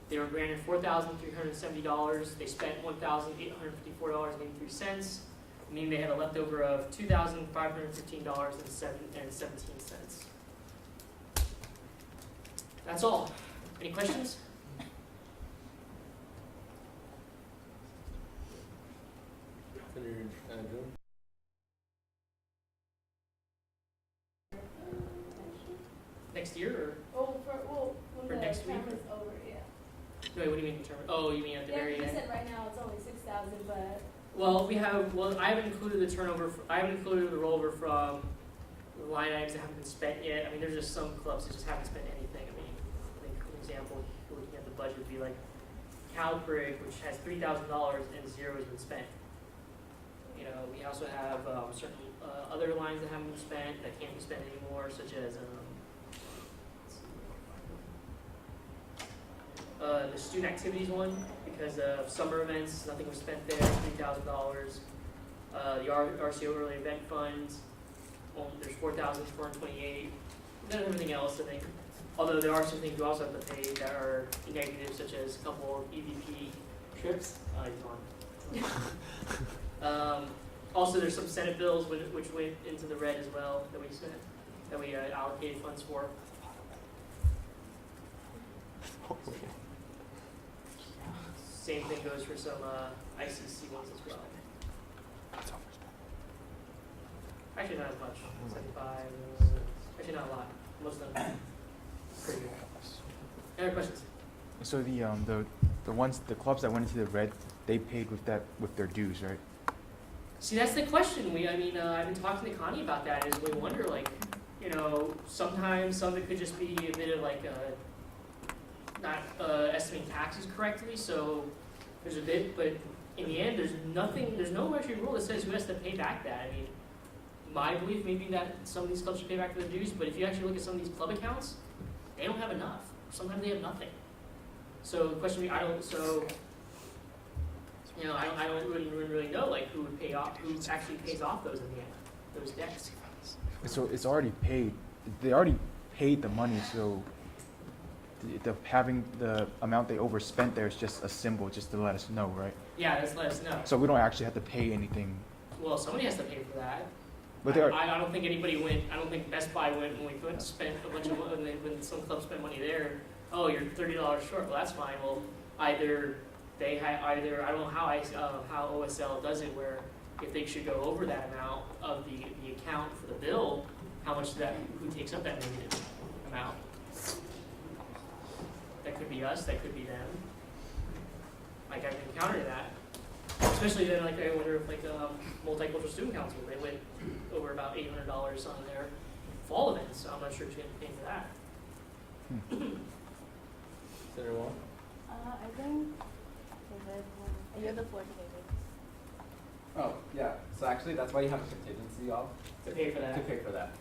They were granted $4,370. They spent $1,854.83, meaning they had a leftover of $2,515.17. That's all. Any questions? Next year, or when for the next week? term is over, yeah. Wait, what do you mean determined? Oh, you mean at the very You end? said right now it's only 6,000, but Well, I haven't included the turnover. I haven't included the rollover from the line items that haven't been spent yet. I mean, there's just some clubs that just haven't spent anything. I mean, I think, for example, looking at the budget would be like CalPrig, which has $3,000 and 0 has been spent. You know, we also have certain other lines that haven't been spent, that can't be spent anymore, such as the student activities one, because of summer events, nothing was spent there, $3,000. The RCO early event funds, there's $4,428. Then everything else, I think. Although there are some things you also have to pay that are negative, such as a couple of EVP trips. Also, there's some Senate bills which went into the red as well that we spent, that we allocated funds for. Same thing goes for some ICC ones as well. Actually, not as much. 75. Actually, not a lot. Most of them. Pretty good. Any other questions? So the clubs that went into the red, they paid with their dues, right? See, that's the question. I've been talking to Connie about that. Is we wonder, like, you know, sometimes some of it could just be a bit of like not estimating taxes correctly. So there's a bit, but in the end, there's no actual rule that says who has to pay back that. I mean, my belief may be that some of these clubs should pay back their dues, but if you actually look at some of these club accounts, they don't have enough. Sometimes they have nothing. So the question, I don't really know like who would pay off, who actually pays off those in the end, those debts. So it's already paid. They already paid the money. So having the amount they overspent there is just a symbol, just to let us know, right? Yeah, just let us know. So we don't actually have to pay anything. Well, somebody has to pay for that. But I don't think anybody went. I don't think Best Buy went when we went to spend a bunch of money. When some clubs spend money there, oh, you're $30 short. Well, that's fine. Well, either I don't know how OSL does it, where if they should go over that amount of the account for the bill, how much who takes up that negative amount? That could be us. That could be them. Like I've encountered that. Especially then, like I wonder if like Multicultural Student Council, they went over about $800 on their fall events. So I'm not sure if you have to pay for that. Senator Wall? I think you have the floor, David. Oh, yeah. So actually, that's why you have a contingency off. To pay for that. To pay for that.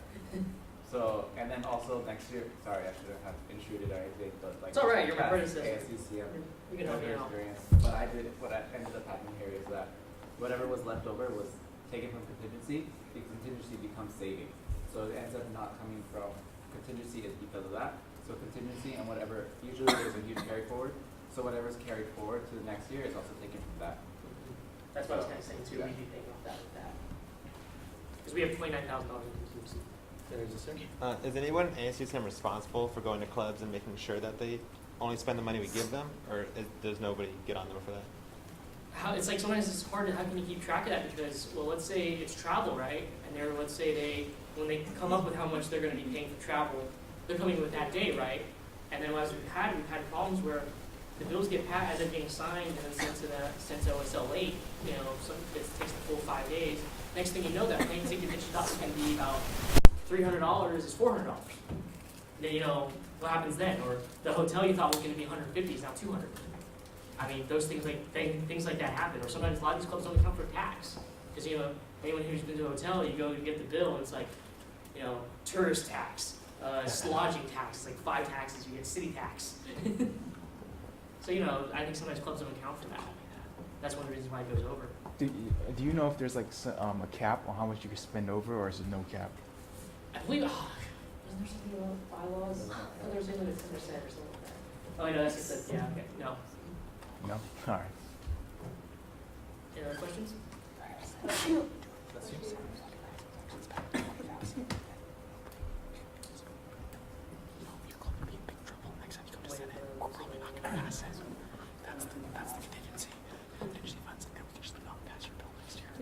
So, and then also next year, sorry, I shouldn't have intruded or anything, but like. It's all right, you're my predecessor. ASUCM. You can help me out. Experience. But what I ended up happening here is that whatever was left over was taken from contingency. The contingency becomes savings. So it ends up not coming from contingency is because of that. So contingency and whatever, usually there's a huge carry forward. So whatever's carried forward to the next year is also taken from that. That's what I was kind of saying too. Yeah. We do think about that with that. Because we have $29,000 in contingency. Is anyone in ASUCM responsible for going to clubs and making sure that they only spend the money we give them, or does nobody get on them for that? It's like sometimes it's hard. How can you keep track of that? Because, well, let's say it's travel, right? And let's say when they come up with how much they're going to be paying for travel, they're coming with that day, right? And then as we've had problems where the bills get passed, end up getting signed and then sent to OSL late. You know, it takes the full 5 days. Next thing you know, that plane ticket that you thought was going to be about $300 is $400. Then you know what happens then, or the hotel you thought was going to be $150 is now $200. I mean, those things like that happen. Or sometimes a lot of these clubs don't account for tax, because you know anyone who's been to a hotel, you go to get the bill, and it's like, you know, tourist tax, lodging tax, it's like 5 taxes. You get city tax. So you know, I think sometimes clubs don't account for that. That's one of the reasons why it goes over. Do you know if there's like a cap on how much you can spend over, or is there no cap? I believe, wasn't there something about bylaws? I thought there was something like 10% or something like that. Oh, I know, that's just, yeah, okay, no. No? All right. Any other questions? Do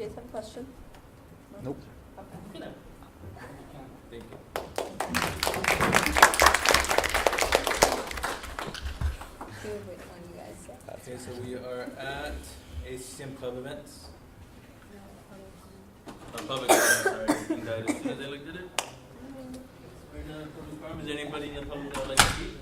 you guys have a question? Nope. Okay then. Thank you. Okay, so we are at ASUCM club events. Public forum, sorry. You guys, as soon as I looked at it. We're done at public forum. Is there anybody in the public that would like to speak?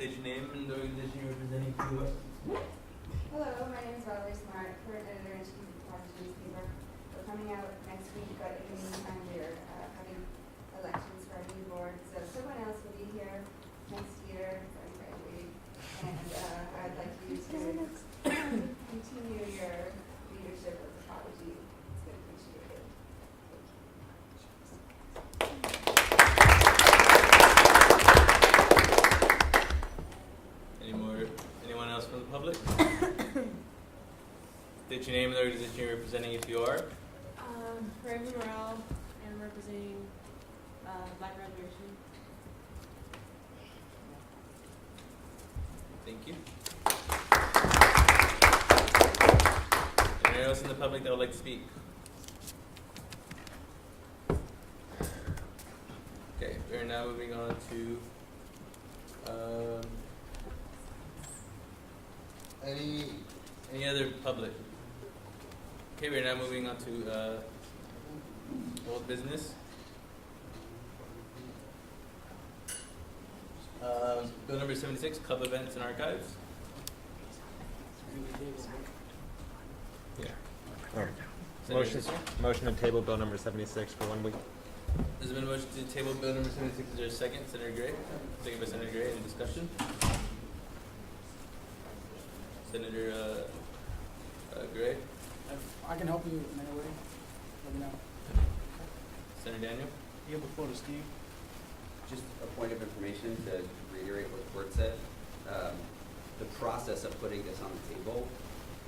State your name and the organization you're representing to us. Hello, my name is Valerie Smart, current editor-in-chief of the Washington newspaper. We're coming out next week, but in the meantime, we're having elections for our new board. So someone else will be here next year. I'm graduating, and I'd like you to continue your leadership of the college. It's been appreciated. Anyone else from the public? State your name and the organization you're representing if you are. Raven Morale, and I'm representing Black Graduation. Thank you. Anyone else in the public that would like to speak? Okay, we're now moving on to any other public? Okay, we're now moving on to old business. Bill number 76, club events and archives. Yeah. Motion to table bill number 76 for 1 week. There's been a motion to table bill number 76. Is there a second? Senator Gray. Second by Senator Gray. Any discussion? Senator Gray. If I can help you in any way, let me know. Senator Daniel. You have the floor to Steve. Just a point of information to reiterate what the board said. The process of putting this on the table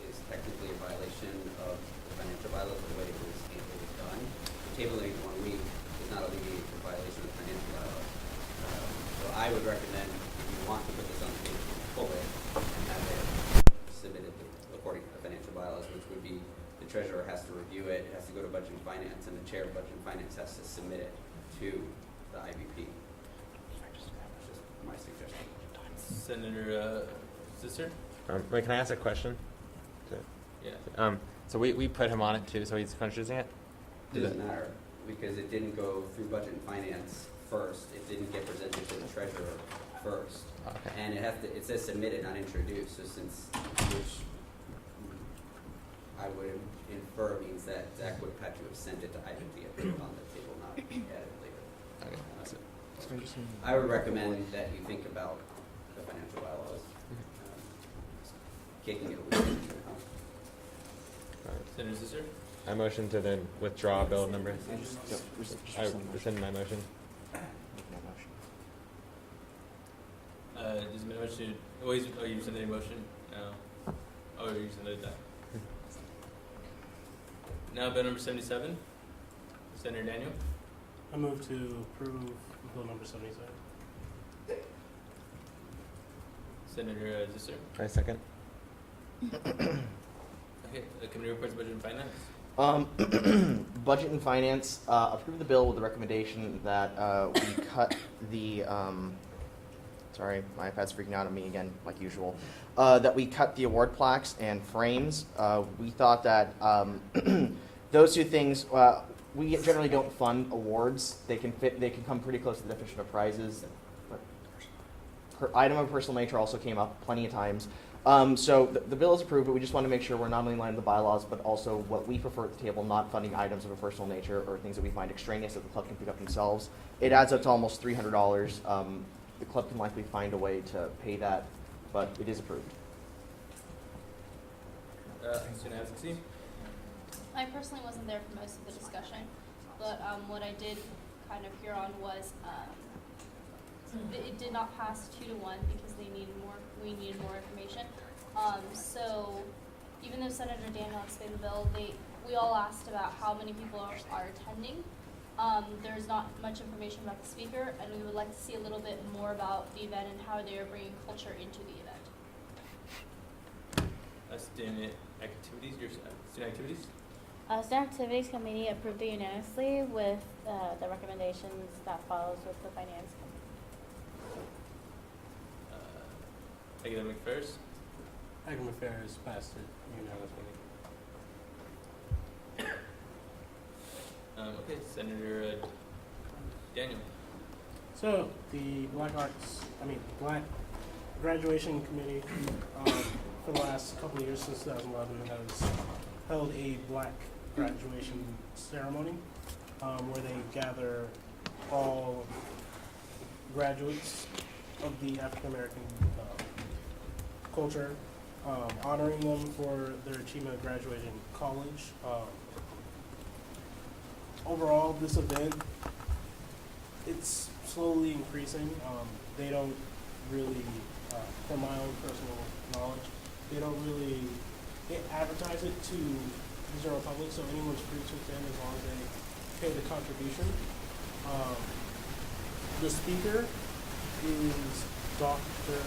is technically a violation of the financial bylaws, the way it was done. Tabling it 1 week does not alleviate the violation of the financial bylaws. So I would recommend, if you want to put this on the table, pull it and have it submitted according to the financial bylaws, which would be the treasurer has to review it, it has to go to budget and finance, and the chair of budget and finance has to submit it to the IBP. That's just my suggestion. Senator Sister. Wait, can I ask a question? Yeah. So we put him on it too, so he's confusing it? It doesn't matter, because it didn't go through budget and finance first. It didn't get presented to the treasurer first. Okay. And it says submitted, not introduced, so which I would infer means that Zach would have had to have sent it to IBP and put it on the table, not added later. Okay. I would recommend that you think about the financial bylaws. Kicking it away. Senator Sister. I motion to then withdraw bill number. I rescind my motion. There's been a motion. Oh, you rescinded a motion? No. Oh, you rescinded that. Now bill number 77. Senator Daniel. I move to approve bill number 77. Senator Zisser. I second. Okay, the committee reports budget and finance. Budget and finance approved the bill with the recommendation that we cut the. Sorry, my iPad's freaking out on me again, like usual. That we cut the award plaques and frames. We thought that those two things. We generally don't fund awards. They can come pretty close to the definition of prizes. Item of personal nature also came up plenty of times. So the bill is approved, but we just want to make sure we're not only in line with the bylaws, but also what we prefer at the table, not funding items of a personal nature or things that we find extraneous that the club can pick up themselves. It adds up to almost $300. The club can likely find a way to pay that, but it is approved. Student advocacy. I personally wasn't there for most of the discussion, but what I did kind of hear on was it did not pass 2-1 because we needed more information. So even though Senator Daniel explained the bill, we all asked about how many people are attending. There's not much information about the speaker, and we would like to see a little bit more about the event and how they are bringing culture into the event. Student activities. Your student activities. Student Activities Committee approved it unanimously with the recommendations that follows with the Finance Committee. Academic affairs. Academic affairs passed it unanimously. Okay, Senator Daniel. So the Black graduation committee, for the last couple of years since 2011 has held a black graduation ceremony where they gather all graduates of the African American culture, honoring them for their achievement of graduating college. Overall, this event, it's slowly increasing. They don't really, from my own personal knowledge, they don't really advertise it to the general public, so anyone's free to attend as long as they pay the contribution. The speaker is Dr.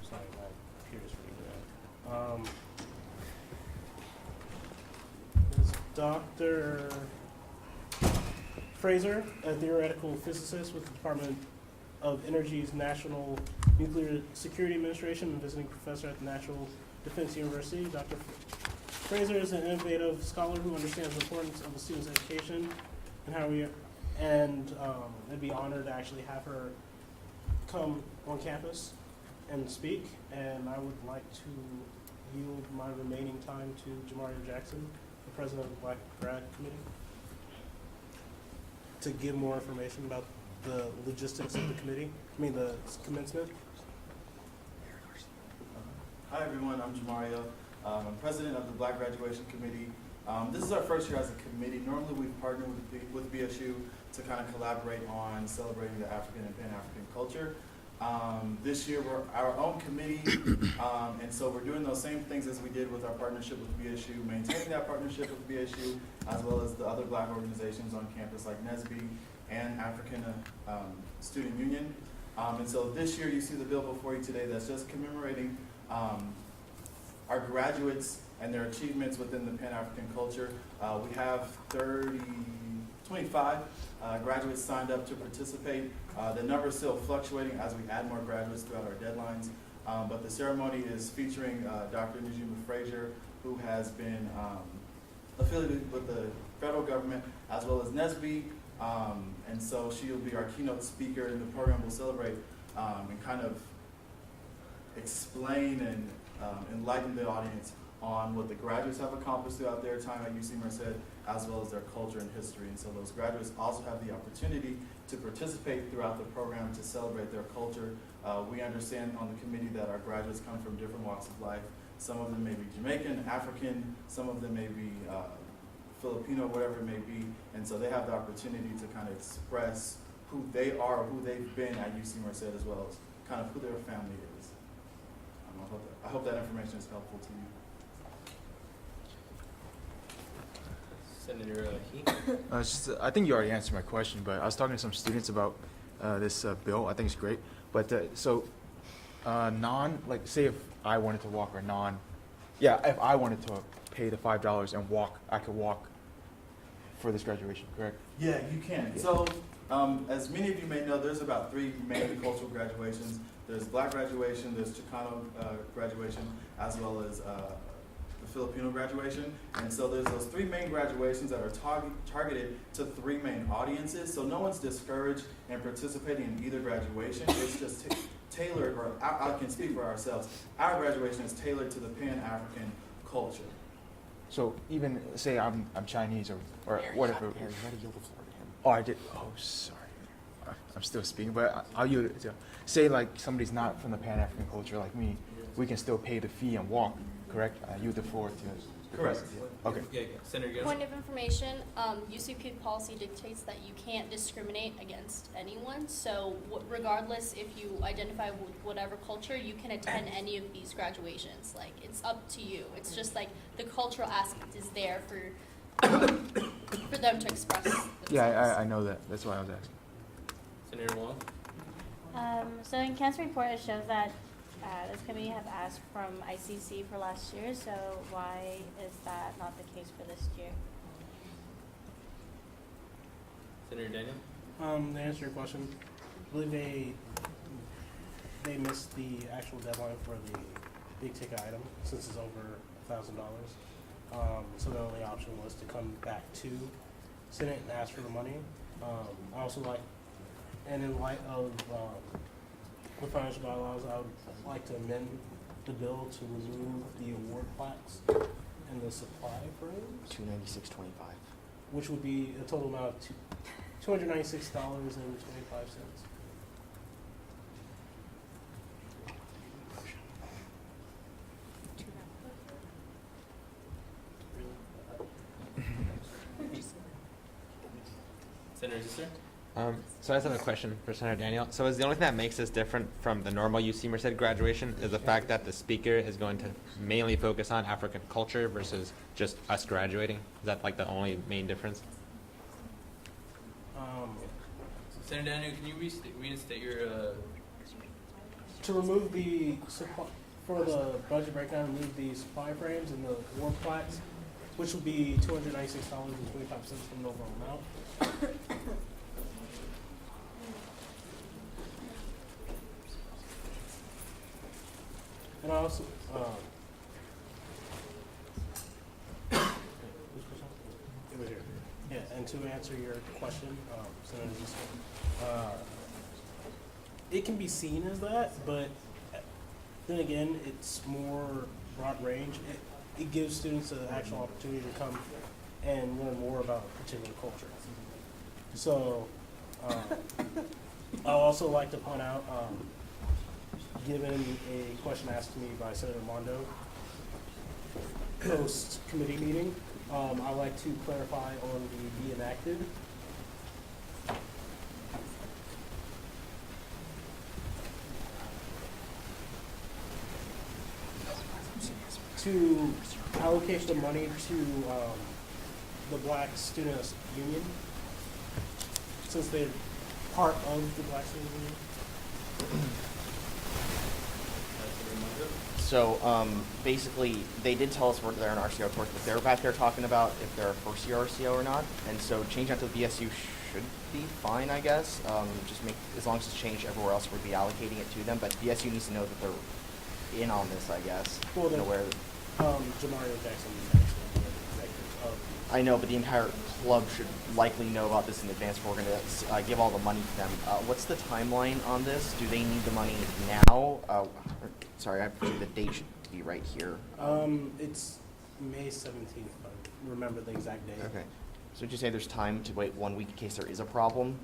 Sorry, my computer's freaking out. Is Dr. Fraser, a theoretical physicist with the Department of Energy's National Nuclear Security Administration and visiting professor at the National Defense University. Dr. Fraser is an innovative scholar who understands the importance of a student's education and how we, and I'd be honored to actually have her come on campus and speak. And I would like to yield my remaining time to Jamario Jackson, the president of the Black Grad Committee, to give more information about the logistics of the committee, the commencement. Hi everyone, I'm Jamario. I'm president of the Black Graduation Committee. This is our first year as a committee. Normally we've partnered with BSU to kind of collaborate on celebrating the African and Pan-African culture. This year we're our own committee, and so we're doing those same things as we did with our partnership with BSU, maintaining that partnership with BSU, as well as the other black organizations on campus like NSBE and African Student Union. And so this year you see the bill before you today that's just commemorating our graduates and their achievements within the Pan-African culture. We have 25 graduates signed up to participate. The number is still fluctuating as we add more graduates throughout our deadlines. But the ceremony is featuring Dr. Najima Frazier, who has been affiliated with the federal government as well as NSBE. And so she will be our keynote speaker, and the program will celebrate and kind of explain and enlighten the audience on what the graduates have accomplished throughout their time at UC Merced, as well as their culture and history. And so those graduates also have the opportunity to participate throughout the program to celebrate their culture. We understand on the committee that our graduates come from different walks of life. Some of them may be Jamaican, African, some of them may be Filipino, whatever it may be. And so they have the opportunity to kind of express who they are, who they've been at UC Merced, as well as kind of who their family is. I hope that information is helpful to you. Senator He. I think you already answered my question, but I was talking to some students about this bill. I think it's great. But say if I wanted to walk, or if I wanted to pay the $5 and walk, I could walk for this graduation, correct? Yeah, you can. Yeah. So, as many of you may know, there's about 3 main cultural graduations. There's Black graduation, there's Chicano graduation, as well as the Filipino graduation. And so there's those 3 main graduations that are targeted to 3 main audiences. So no one's discouraged in participating in either graduation. It's just tailored, or I can speak for ourselves. Our graduation is tailored to the Pan-African culture. So even say I'm Chinese or whatever. Oh, I did. Oh, sorry. I'm still speaking, but I'll yield it to. Say like somebody's not from the Pan-African culture like me, we can still pay the fee and walk, correct? I yield the floor to. Correct. Okay. Yeah, Senator. Point of information, UCP policy dictates that you can't discriminate against anyone. So regardless if you identify with whatever culture, you can attend any of these graduations. Like, it's up to you. It's just like the cultural aspect is there for them to express themselves. Yeah, I know that. That's why I was asking. Senator Wong. So in Ken's report, it shows that this committee have asked from ICC for last year, so why is that not the case for this year? Senator Daniel? To answer your question, I believe they missed the actual deadline for the big ticket item since it's over $1,000. So the only option was to come back to Senate and ask for the money. I also like, and in light of the financial bylaws, I would like to amend the bill to remove the award plaques and the supply frames, $296.25. which would be a total amount of $296.25. Senator Sister? So I just have a question for Senator Daniel. So is the only thing that makes this different from the normal UC Merced graduation is the fact that the speaker is going to mainly focus on African culture versus just us graduating? Is that like the only main difference? Senator Daniel, can you reinstate your? To remove the supply, for the budget breakdown, remove the supply frames and the award plaques, which would be $296.25 from the overall amount. And I also, yeah, and to answer your question, Senator Easton, it can be seen as that, but then again, it's more broad range. It gives students an actual opportunity to come and learn more about a particular culture. So, I'd also like to point out, given a question asked to me by Senator Mondo post committee meeting, I'd like to clarify on the be enacted. To allocation of money to the Black Student Union, since they're part of the Black Student Union. So basically, they did tell us we're there in RCO course, but they're back there talking about if they're a first year RCO or not. And so changing that to the BSU should be fine, I guess. Just make, as long as it's changed everywhere else, we'd be allocating it to them. But BSU needs to know that they're in on this, I guess. Well, know where. Jamario Jackson is actually the executive of. I know, but the entire club should likely know about this in advance. We're going to give all the money to them. What's the timeline on this? Do they need the money now? Sorry, I believe the date should be right here. It's May 17th, if I remember the exact date. Okay. So would you say there's time to wait 1 week in case there is a problem?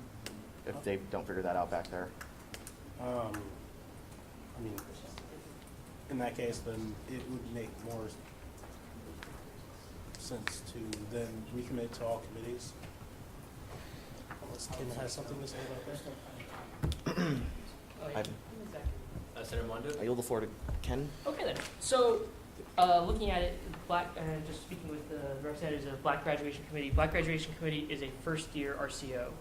If they don't figure that out back there? I mean, in that case, then it would make more sense to then recommit to all committees. Unless Kim has something to say about that. Senator Mondo? I yield the floor to Ken. Okay then. So, looking at it, just speaking with the representatives of Black Graduation Committee. Black Graduation Committee is a first-year RCO.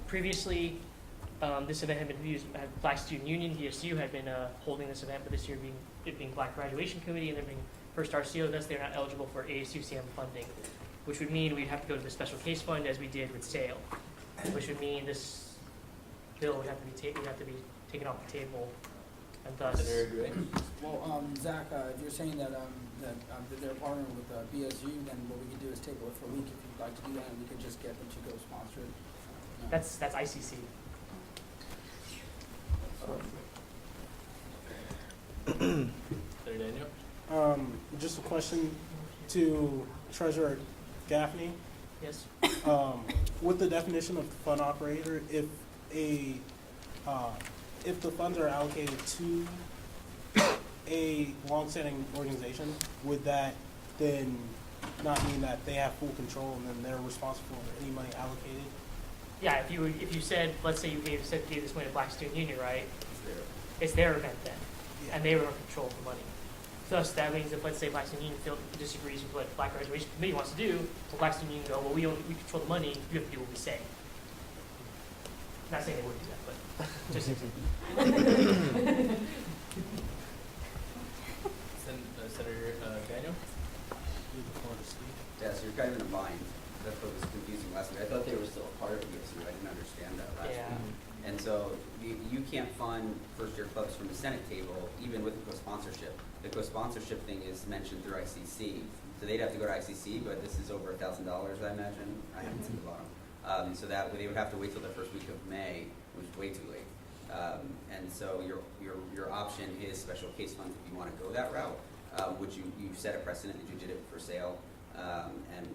Previously, this event had been used. Black Student Union (BSU) had been holding this event, but this year being Black Graduation Committee and there being first RCO, thus they're not eligible for ASUCM funding, which would mean we'd have to go to the special case fund as we did with SAIL, which would mean this bill would have to be taken off the table. And thus, well, Zach, if you're saying that that they're partnering with BSU, then what we could do is table it for a week if you'd like to do that, and we could just get them to go sponsor it. No. That's ICC. Senator Daniel? Just a question to Treasurer Gaffney. Yes. With the definition of the fund operator, if the funds are allocated to a longstanding organization, would that then not mean that they have full control and then they're responsible for any money allocated? Yeah, if you said, let's say you gave this money to Black Student Union, right? It's their event then, and they were in control of the money. Thus, that means if, let's say, Black Student Union disagrees with what Black Graduation Committee wants to do, so Black Student Union go, well, we control the money, you have to do what we say. Not saying they would do that, but just Senator Daniel? Yeah, so you're kind of in a bind. That's what was confusing last week. I thought they were still a part of BSU. I didn't understand that last week. And so you can't fund first-year clubs from the Senate table, even with the co-sponsorship. The co-sponsorship thing is mentioned through ICC. So they'd have to go to ICC, but this is over $1,000, I imagine. I haven't seen the bottom. So that they would have to wait till the first week of May, which is way too late. And so your option is special case funds if you want to go that route, which you set a precedent that you did it for sale, and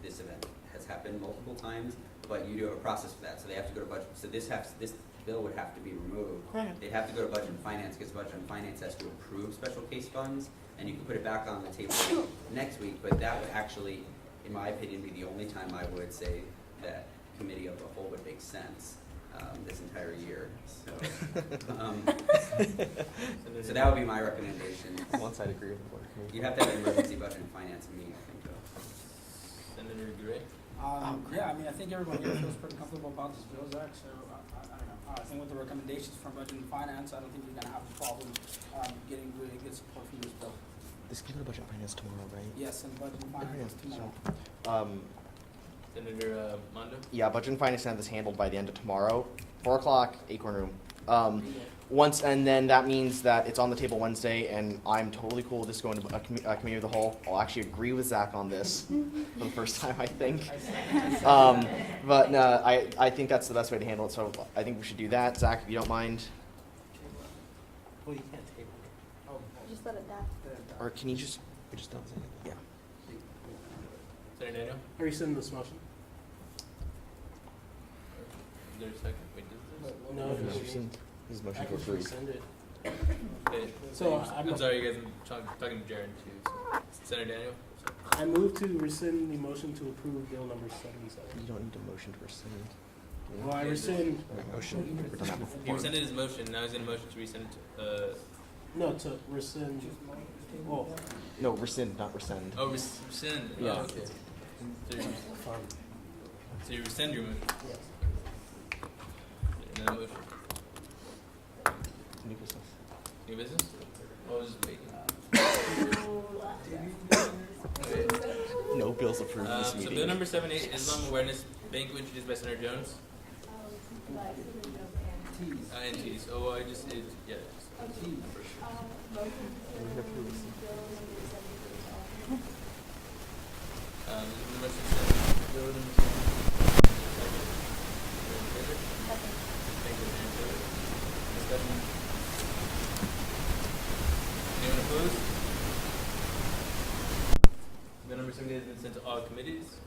this event has happened multiple times, but you do have a process for that, so they have to go to budget. So this bill would have to be removed. They'd have to go to budget and finance, because budget and finance has to approve special case funds, and you can put it back on the table next week, but that would actually, in my opinion, be the only time I would say that committee of the whole would make sense this entire year. So, so that would be my recommendation. Once I'd agree with the board. You'd have to have an emergency budget and finance meeting, I think, though. Senator Gray? Yeah, I mean, I think everyone here feels pretty comfortable about this bill, Zach, so I don't know. I think with the recommendations from Budget and Finance, I don't think you're gonna have a problem getting really good support for this bill. This can go to budget and finance tomorrow, right? Yes, and Budget and Finance is tomorrow. Senator Mondo? Yeah, budget and finance have this handled by the end of tomorrow, 4 o'clock, Acorn Room. Once, and then that means that it's on the table Wednesday, and I'm totally cool with this going to a committee of the whole. I'll actually agree with Zach on this for the first time, I think. But no, I think that's the best way to handle it. So I think we should do that. Zach, if you don't mind, Well, you can't table it. Oh, Just let it die. or can you just don't say it? Yeah. Senator Daniel? I rescind this motion. Is there a second? Wait, No, His motion I to can approve. rescind it. Okay. So I'm sorry, you guys. I'm talking to Jared too. So. Senator Daniel. I move to rescind the motion to approve bill number 77. You don't need a motion to rescind. Well, I rescind. Motion. We've done that before. He rescinded his motion. Now he's in a motion to rescind it to. No, to rescind. Oh, No, rescind, not rescind. Oh, rescind. Yeah. Oh, okay. So you rescind your motion. yes. Another motion. New business. New business? Oh, I was just waiting. No bills approved this So meeting. bill number 78, Islam Awareness Banquet, introduced by Senator Jones. And T's. Oh, I just did. Yeah. Anyone opposed? Bill number 78 has been sent to all committees.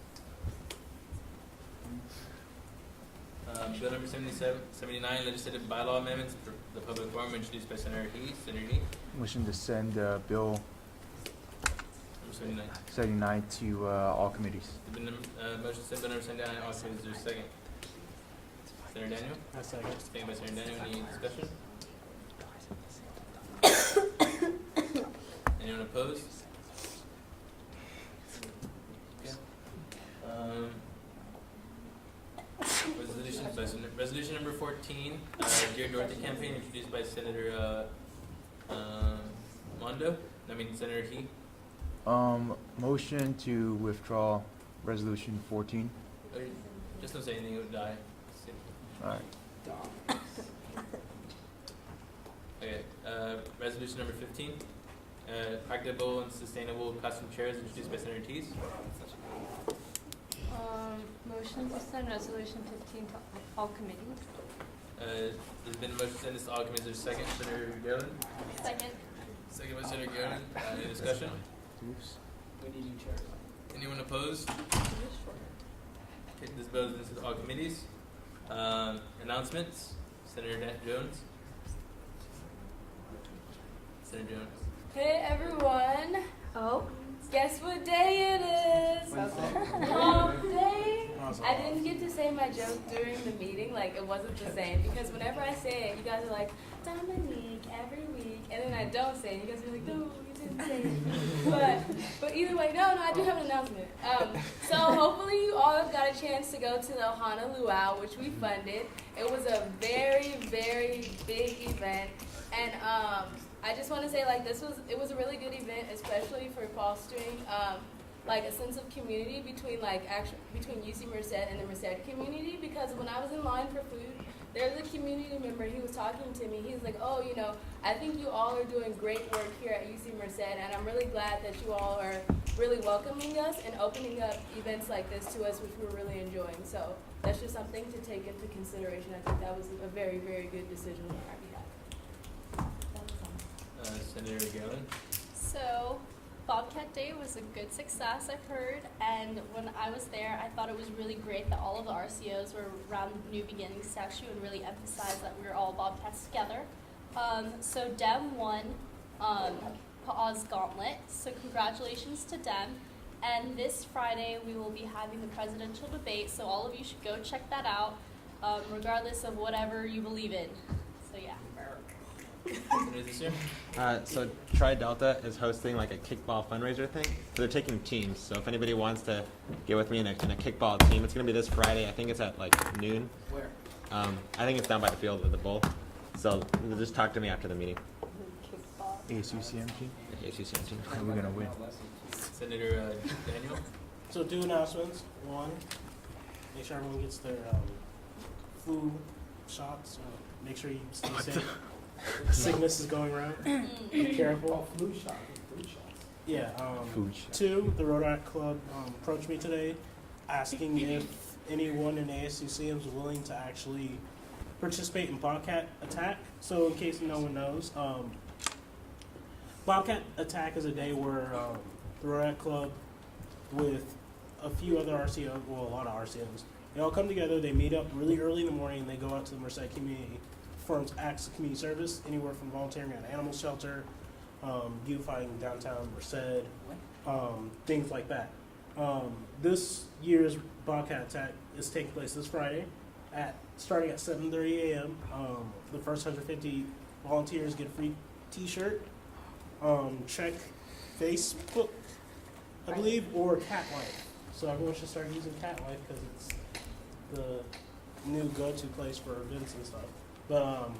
Bill number 79, legislative bylaw amendments for the public forum, introduced by Senator He. Senator He. Motion to send Bill Number 79. 79 to all committees. There's been motion to send bill number 79 to all committees. Is there a second? Senator Daniel? I second. Second by Senator Daniel. Any discussion? Anyone opposed? Okay. Resolution number 14, Dear Dorothy campaign, introduced by Senator Senator He. Motion to withdraw resolution 14. Just don't say anything, it would die. All right. Okay, resolution number 15, practicable and sustainable custom chairs, introduced by Senator Tees. Motion to send resolution 15 to all committees. There's been a motion to send this to all committees. There's a second. Senator Garland. Second. Second by Senator Garland. Any discussion? We need new chairs. Anyone opposed? Okay, this bill has been sent to all committees. Announcements. Senator Jones. Senator Jones. Hey everyone! Oh? Guess what day it is? Hump day. I didn't get to say my joke during the meeting, like it wasn't the same, because whenever I say it, you guys are like, Dominique, every week, and then I don't say it, you guys are like, no, you didn't say it. But either way, no, I do have an announcement. So hopefully you all have got a chance to go to the Ohana Luau, which we funded. It was a very, very big event, and I just want to say, like, it was a really good event, especially for fostering like a sense of community between between UC Merced and the Merced community. Because when I was in line for food, there's a community member. He was talking to me. He was like, "Oh, I think you all are doing great work here at UC Merced, and I'm really glad that you all are really welcoming us and opening up events like this to us, which we're really enjoying." So that's just something to take into consideration. I think that was a very, very good decision on our behalf. Senator Galen. So, Bobcat Day was a good success, I've heard, and when I was there, I thought it was really great that all of the RCOs were around the New Beginnings statue and really emphasized that we were all Bobcats together. So Dem won Pa'aw's Gauntlet, so congratulations to Dem. And this Friday, we will be having the presidential debate, so all of you should go check that out, regardless of whatever you believe in. So yeah. So Tri Delta is hosting like a kickball fundraiser thing. So they're taking teams. So if anybody wants to get with me in a kickball team, it's going to be this Friday. I think it's at like noon. Where? I think it's down by the field of the bowl. So just talk to me after the meeting. ASUCM team? ASUCM team. And we're gonna win. Senator Daniel. So 2 announcements. One, make sure everyone gets their flu shots. Make sure you stay safe. Sickness is going around. Be careful. Flu shot. Flu shots. Yeah. Food shot. 2, the Rotaract Club approached me today asking if anyone in ASUCM is willing to actually participate in Bobcat Attack. So in case no one knows, Bobcat Attack is a day where the Rotaract Club with a few other RCOs, well, a lot of RCOs, they all come together, they meet up really early in the morning, and they go out to the Merced community, performs acts of community service, anywhere from volunteering at an animal shelter, beautifying downtown Merced, things like that. This year's Bobcat Attack is taking place this Friday, starting at 7:30 a.m. The first 150 volunteers get a free T-shirt. Check Facebook, I believe, or Cat Life. So everyone should start using Cat Life because it's the new go-to place for events and stuff. But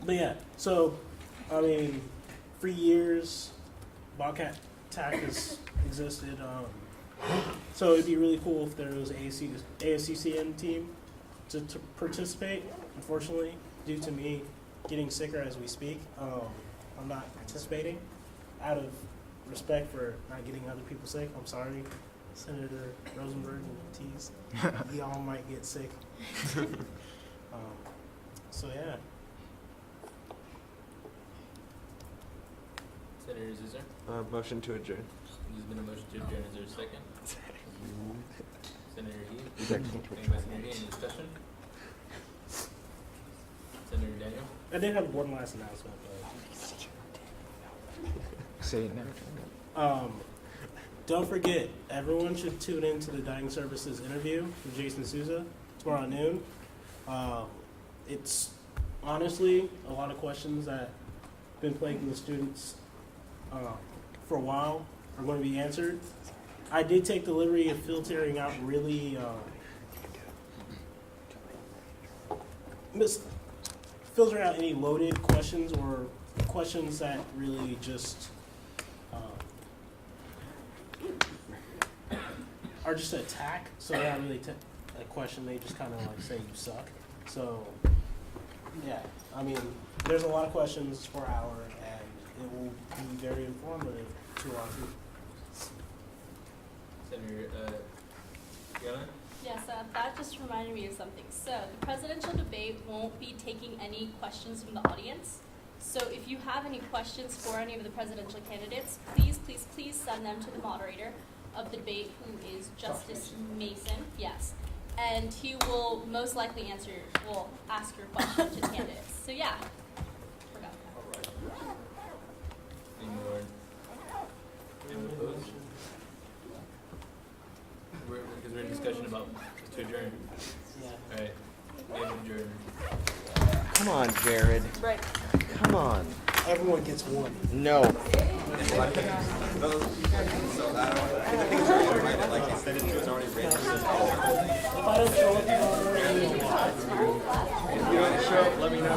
but yeah. So I mean, for years, Bobcat Attack has existed. So it'd be really cool if there was an ASUCM team to participate. Unfortunately, due to me getting sicker as we speak, I'm not participating. Out of respect for not getting other people sick, I'm sorry, Senator Rosenberg and Tees. Y'all might get sick. So yeah. Senator Zuzar. Motion to adjourn. There's been a motion to adjourn. Is there a second? Senator Heath. Second. Second by Senator Heath. Any discussion? Senator Daniel. I did have one last announcement, but Say it now. Don't forget, everyone should tune in to the Dining Services interview with Jason Souza tomorrow at noon. It's honestly a lot of questions that have been plaguing the students for a while are going to be answered. I did take the liberty of filtering out really filtering out any loaded questions or questions that really just are just an attack. So they're not really a question. They just kind of like say you suck. So yeah, I mean, there's a lot of questions for an hour, and it will be very informative to our group. Senator Galen. Yes, that just reminded me of something. So the presidential debate won't be taking any questions from the audience. So if you have any questions for any of the presidential candidates, please, please, please send them to the moderator of the debate, who is Justice Mason. Yes. And he will most likely ask your question to the candidates. So yeah. Forgot that. All right. Any more? Anyone opposed? Because we're in discussion about to adjourn. Yeah. All right. We have adjourned. Come on, Jared. Right. Come on. Everyone gets one. No. So I think it's already right, like you said, it's already written. If I don't show up, If you don't show up, let me know.